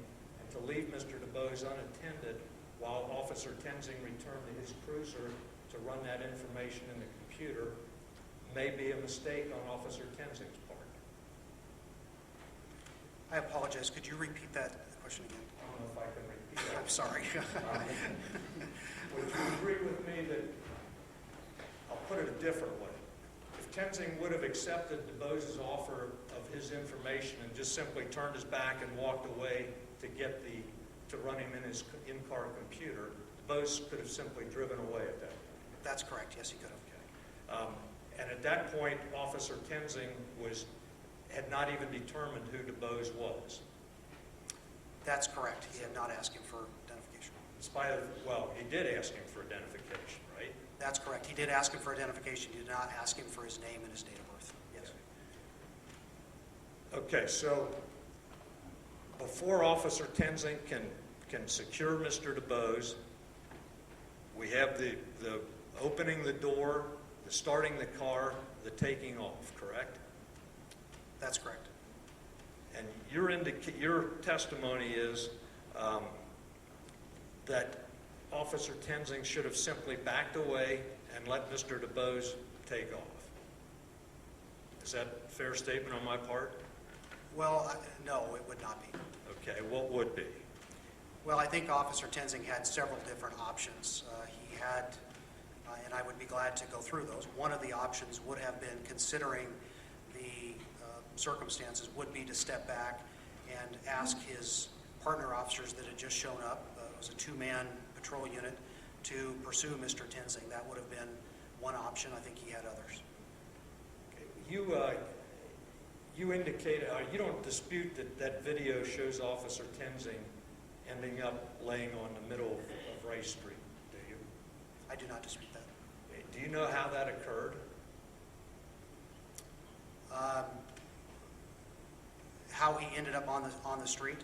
and to leave Mr. DeBose unattended while Officer Tenzing returned to his cruiser to run that information in the computer, may be a mistake on Officer Tenzing's part? I apologize. Could you repeat that question again? I don't know if I can repeat that. I'm sorry. Would you agree with me that, I'll put it a different way, if Tenzing would have accepted DeBose's offer of his information and just simply turned his back and walked away to run him in his in-car computer, DeBose could have simply driven away at that point? That's correct. Yes, he could have. Okay. And at that point, Officer Tenzing had not even determined who DeBose was. That's correct. He had not asked him for identification. In spite of, well, he did ask him for identification, right? That's correct. He did ask him for identification. He did not ask him for his name and his date of birth. Yes. Okay, so before Officer Tenzing can secure Mr. DeBose, we have the opening the door, the starting the car, the taking off, correct? That's correct. And your testimony is that Officer Tenzing should have simply backed away and let Mr. DeBose take off. Is that a fair statement on my part? Well, no, it would not be. Okay, what would be? Well, I think Officer Tenzing had several different options. He had, and I would be glad to go through those. One of the options would have been, considering the circumstances, would be to step back and ask his partner officers that had just shown up, it was a two-man patrol unit, to pursue Mr. Tenzing. That would have been one option. I think he had others. Okay. You indicated, you don't dispute that video shows Officer Tenzing ending up laying on the middle of Rice Street, do you? I do not dispute that. Do you know how that occurred? How he ended up on the street?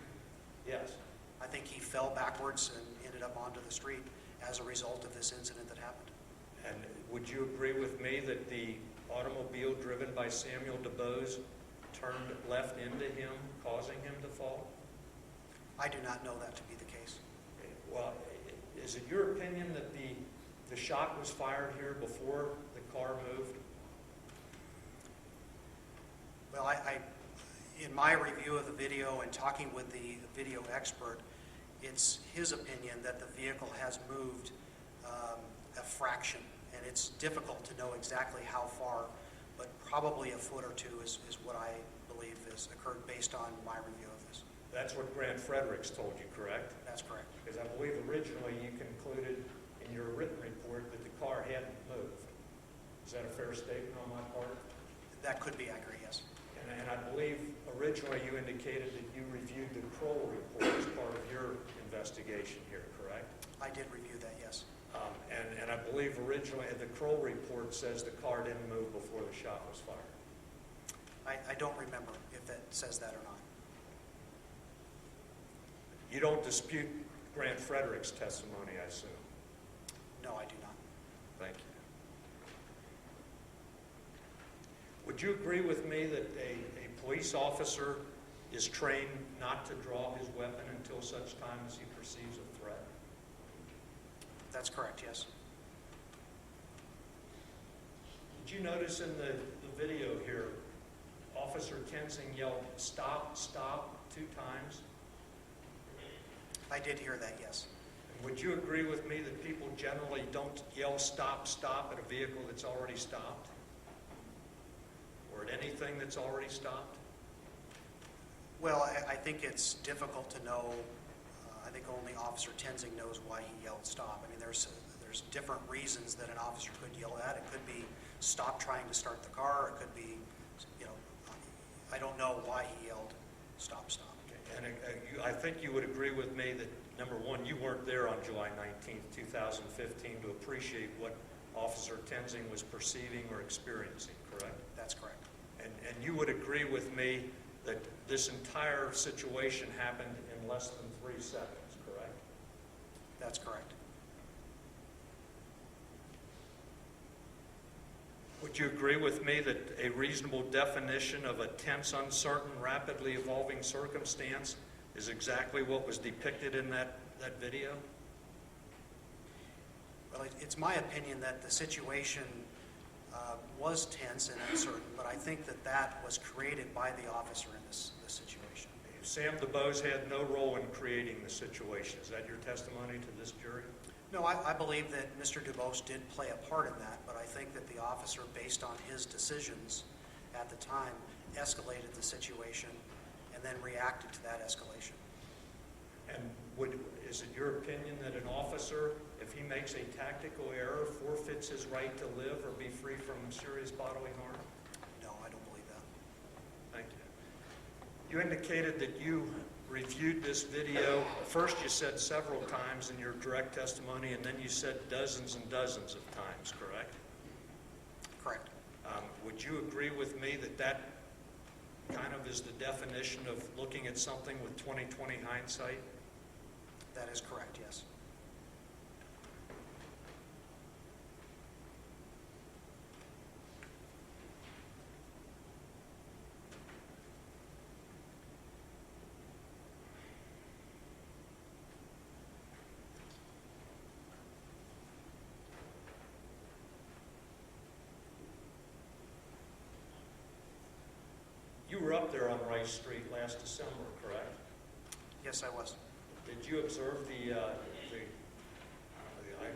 Yes. I think he fell backwards and ended up onto the street as a result of this incident that happened. And would you agree with me that the automobile driven by Samuel DeBose turned left into him, causing him to fall? I do not know that to be the case. Okay. Well, is it your opinion that the shot was fired here before the car moved? Well, in my review of the video and talking with the video expert, it's his opinion that the vehicle has moved a fraction, and it's difficult to know exactly how far, but probably a foot or two is what I believe has occurred based on my review of this. That's what Grant Fredericks told you, correct? That's correct. Because I believe originally you concluded in your written report that the car hadn't moved. Is that a fair statement on my part? That could be accurate, yes. And I believe originally you indicated that you reviewed the Kroll report as part of your investigation here, correct? I did review that, yes. And I believe originally the Kroll report says the car didn't move before the shot was fired. I don't remember if it says that or not. You don't dispute Grant Frederick's testimony, I assume? No, I do not. Thank you. Would you agree with me that a police officer is trained not to draw his weapon until such time as he perceives a threat? That's correct, yes. Did you notice in the video here, Officer Tenzing yelled, "Stop, stop," 2 times? I did hear that, yes. And would you agree with me that people generally don't yell "stop, stop" at a vehicle that's already stopped? Or at anything that's already stopped? Well, I think it's difficult to know. I think only Officer Tenzing knows why he yelled stop. I mean, there's different reasons that an officer could yell at. It could be stop trying to start the car. It could be, I don't know why he yelled stop, stop. And I think you would agree with me that, number one, you weren't there on July 19th, 2015 to appreciate what Officer Tenzing was perceiving or experiencing, correct? That's correct. And you would agree with me that this entire situation happened in less than 3 seconds, correct? That's correct. Would you agree with me that a reasonable definition of a tense, uncertain, rapidly evolving circumstance is exactly what was depicted in that video? Well, it's my opinion that the situation was tense and uncertain, but I think that was created by the officer in this situation. Sam DuBose had no role in creating the situation. Is that your testimony to this jury? No, I believe that Mr. DuBose did play a part in that, but I think that the officer, based on his decisions at the time, escalated the situation and then reacted to that escalation. And is it your opinion that an officer, if he makes a tactical error, forfeits his right to live or be free from serious bodily harm? No, I don't believe that. Thank you. You indicated that you reviewed this video. First you said several times in your direct testimony, and then you said dozens and dozens of times, correct? Correct. Would you agree with me that that kind of is the definition of looking at something with 20/20 hindsight? That is correct, yes. You were up there on Rice Street last December, correct? Yes, I was. Did you observe the I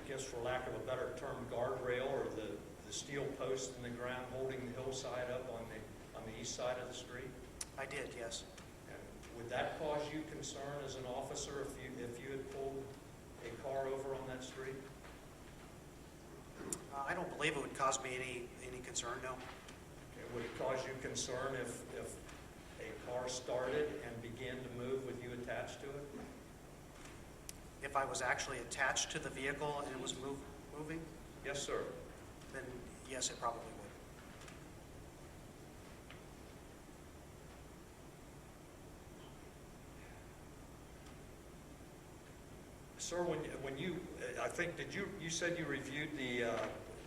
guess for lack of a better term, guardrail or the steel post in the ground holding the hillside up on the east side of the street? I did, yes. And would that cause you concern as an officer if you had pulled a car over on that street? I don't believe it would cause me any concern, no. Okay, would it cause you concern if a car started and began to move with you attached to it? If I was actually attached to the vehicle and it was moving, Yes, sir. then yes, it probably would. Sir, when you, I think, you said you reviewed the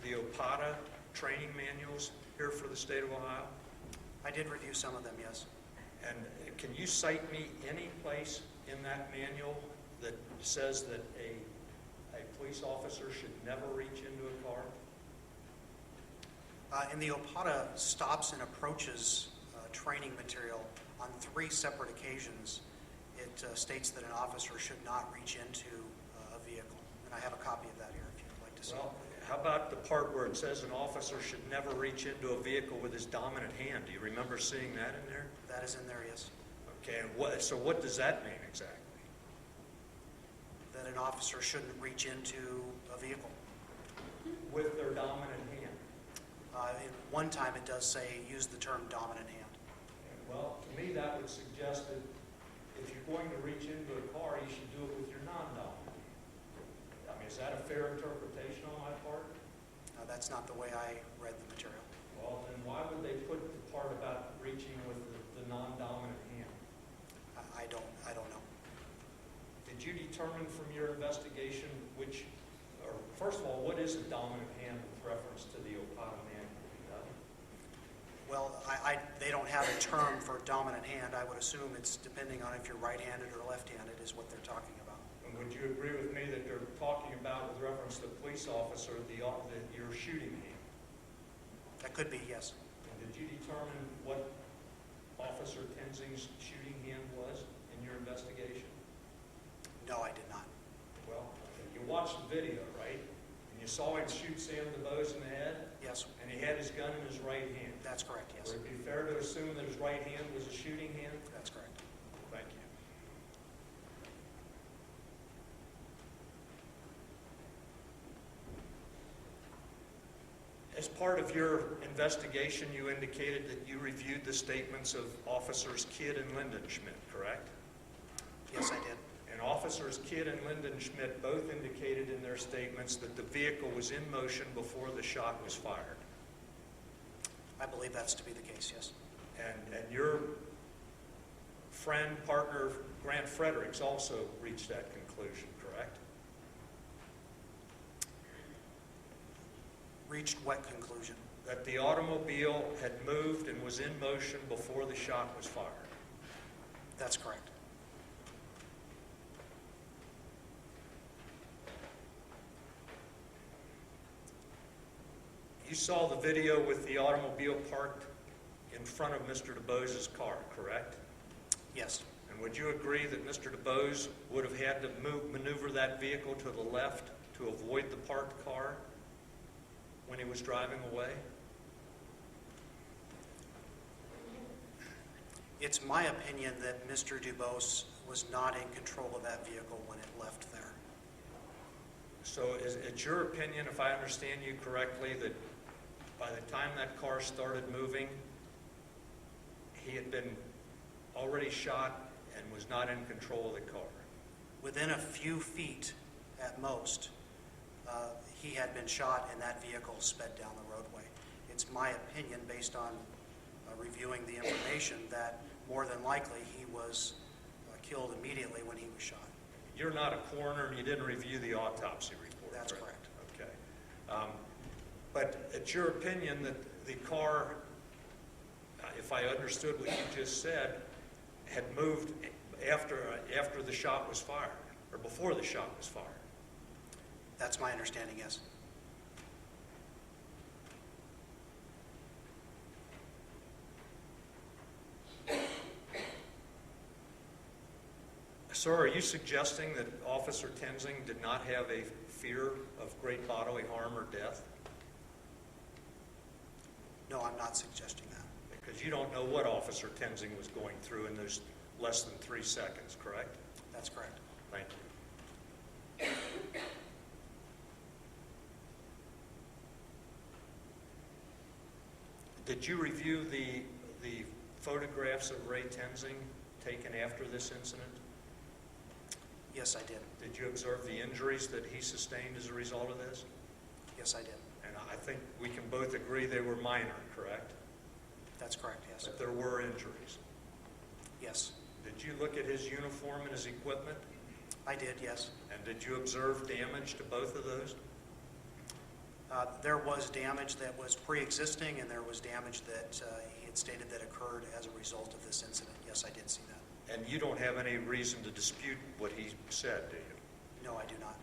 OPATA training manuals here for the state of Ohio? I did review some of them, yes. And can you cite me any place in that manual that says that a police officer should never reach into a car? In the OPATA stops and approaches training material on 3 separate occasions, it states that an officer should not reach into a vehicle. And I have a copy of that here if you'd like to see it. Well, how about the part where it says an officer should never reach into a vehicle with his dominant hand? Do you remember seeing that in there? That is in there, yes. Okay, and so what does that mean exactly? That an officer shouldn't reach into a vehicle. With their dominant hand? In one time it does say, use the term dominant hand. Well, to me, that would suggest that if you're going to reach into a car, you should do it with your non-dominant hand. I mean, is that a fair interpretation on my part? That's not the way I read the material. Well, then why would they put the part about reaching with the non-dominant hand? I don't know. Did you determine from your investigation or first of all, what is a dominant hand with reference to the Okada man? Well, they don't have a term for dominant hand. I would assume it's depending on if you're right-handed or left-handed is what they're talking about. And would you agree with me that they're talking about, with reference to the police officer, your shooting hand? That could be, yes. And did you determine what Officer Tenzing's shooting hand was in your investigation? No, I did not. Well, you watched the video, right? And you saw him shoot Sam DeBose in the head, Yes, and he had his gun in his right hand. that's correct, yes. Would it be fair to assume that his right hand was a shooting hand? That's correct. Thank you. As part of your investigation, you indicated that you reviewed the statements of Officers Kidd and Lindenschmidt, correct? Yes, I did. And Officers Kidd and Lindenschmidt both indicated in their statements that the vehicle was in motion before the shot was fired. I believe that's to be the case, yes. And your friend, partner, Grant Fredericks also reached that conclusion, correct? Reached what conclusion? That the automobile had moved and was in motion before the shot was fired. That's correct. You saw the video with the automobile parked in front of Mr. DeBose's car, correct? Yes, And would you agree that Mr. DeBose would have had to maneuver that vehicle to the left to avoid the parked car when he was driving away? it's my opinion that Mr. Dubose was not in control of that vehicle when it left there. So is it your opinion, if I understand you correctly, that by the time that car started moving, he had been already shot and was not in control of the car? Within a few feet at most, he had been shot and that vehicle sped down the roadway. It's my opinion, based on reviewing the information, that more than likely he was killed immediately when he was shot. You're not a coroner and you didn't review the autopsy report. That's correct. Okay. But it's your opinion that the car, if I understood what you just said, had moved after the shot was fired, or before the shot was fired? That's my understanding, yes. Sir, are you suggesting that Officer Tenzing did not have a fear of great bodily harm or death? No, I'm not suggesting that. Because you don't know what Officer Tenzing was going through in those less than 3 seconds, correct? That's correct. Thank you. Did you review the photographs of Ray Tenzing taken after this incident? Yes, I did. Did you observe the injuries that he sustained as a result of this? Yes, I did. And I think we can both agree they were minor, correct? That's correct, yes. But there were injuries. Yes, Did you look at his uniform and his equipment? I did, yes. And did you observe damage to both of those? There was damage that was pre-existing, and there was damage that he had stated that occurred as a result of this incident. Yes, I did see that. And you don't have any reason to dispute what he said, do you? No, I do not.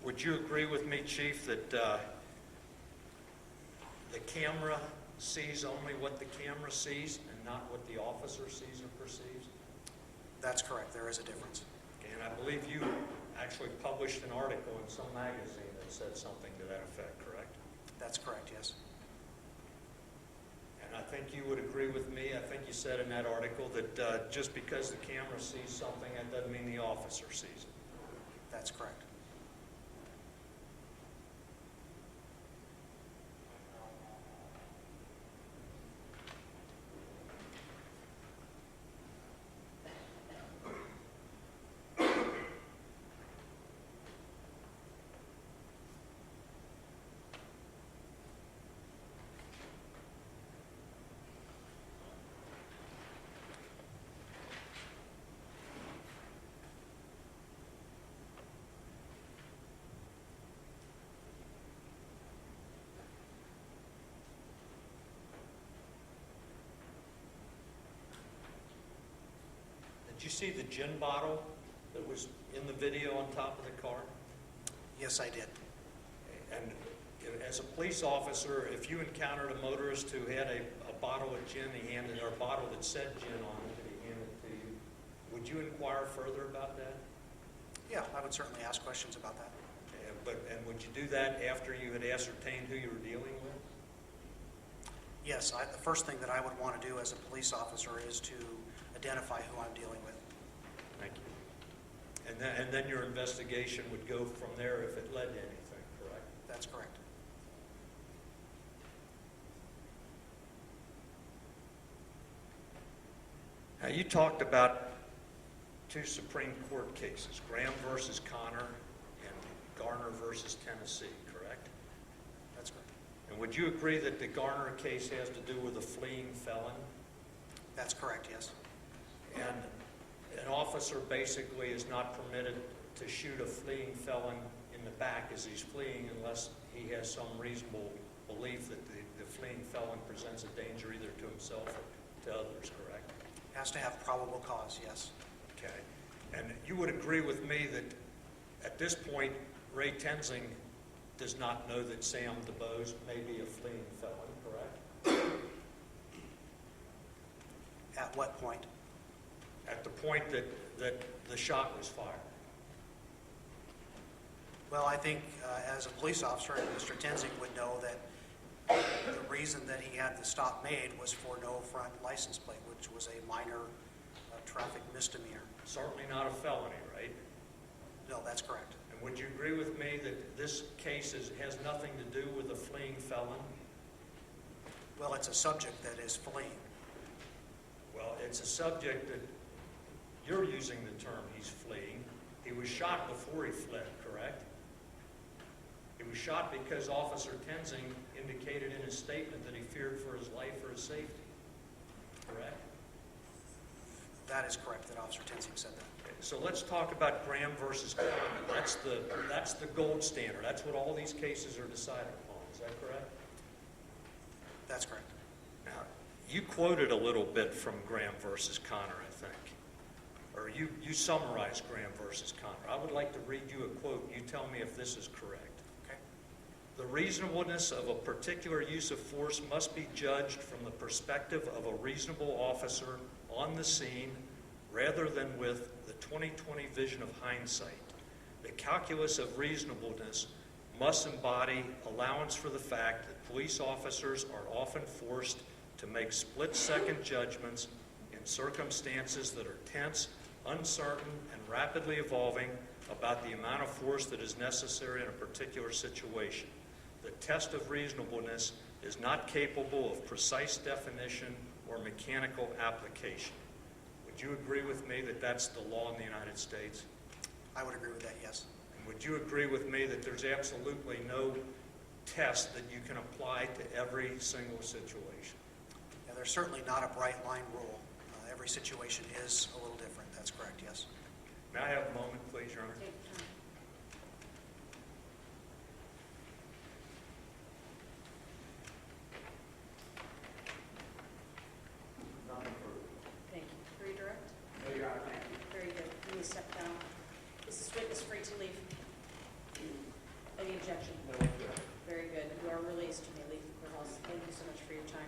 Would you agree with me, Chief, that the camera sees only what the camera sees and not what the officer sees or perceives? That's correct. There is a difference. And I believe you actually published an article in some magazine that said something to that effect, correct? That's correct, yes. And I think you would agree with me. I think you said in that article that just because the camera sees something, that doesn't mean the officer sees it. That's correct. Did you see the gin bottle that was in the video on top of the car? Yes, I did. And as a police officer, if you encountered a motorist who had a bottle of gin, or a bottle that said gin on it, and he handed it to you, would you inquire further about that? Yeah, I would certainly ask questions about that. And would you do that after you had ascertained who you were dealing with? Yes, the first thing that I would want to do as a police officer is to identify who I'm dealing with. Thank you. And then your investigation would go from there if it led to anything, correct? That's correct. Now, you talked about two Supreme Court cases, Graham versus Connor and Garner versus Tennessee, correct? That's correct. And would you agree that the Garner case has to do with a fleeing felon? That's correct, yes. And an officer basically is not permitted to shoot a fleeing felon in the back as he's fleeing unless he has some reasonable belief that the fleeing felon presents a danger either to himself or to others, correct? Has to have probable cause, yes. Okay. And you would agree with me that at this point, Ray Tenzing does not know that Sam DeBose may be a fleeing felon, correct? At what point? At the point that the shot was fired. Well, I think as a police officer, Mr. Tenzing would know that the reason that he had the stop made was for no front license plate, which was a minor traffic misdemeanor. Certainly not a felony, right? No, that's correct. And would you agree with me that this case has nothing to do with a fleeing felon? Well, it's a subject that is fleeing. Well, it's a subject that you're using the term he's fleeing. He was shot before he fled, correct? He was shot because Officer Tenzing indicated in his statement that he feared for his life or his safety, correct? That is correct, that Officer Tenzing said that. Okay, so let's talk about Graham versus Connor. That's the gold standard. That's what all these cases are decided upon. Is that correct? That's correct. Now, you quoted a little bit from Graham versus Connor, I think. Or you summarized Graham versus Connor. I would like to read you a quote. You tell me if this is correct. Okay. The reasonableness of a particular use of force must be judged from the perspective of a reasonable officer on the scene rather than with the 20/20 vision of hindsight. The calculus of reasonableness must embody allowance for the fact that police officers are often forced to make split-second judgments in circumstances that are tense, uncertain, and rapidly evolving about the amount of force that is necessary in a particular situation. The test of reasonableness is not capable of precise definition or mechanical application. Would you agree with me that that's the law in the United States? I would agree with that, yes. And would you agree with me that there's absolutely no test that you can apply to every single situation? Yeah, there's certainly not a bright line rule. Every situation is a little different. That's correct, yes. May I have a moment, please, Your Honor? Take your time. Nothing further. Thank you. Very direct? No, Your Honor, thank you. Very good. You may step down. Is this witness free to leave? Any objection? No, Your Honor. Very good. You are released. You may leave the courthouse. Thank you so much for your time.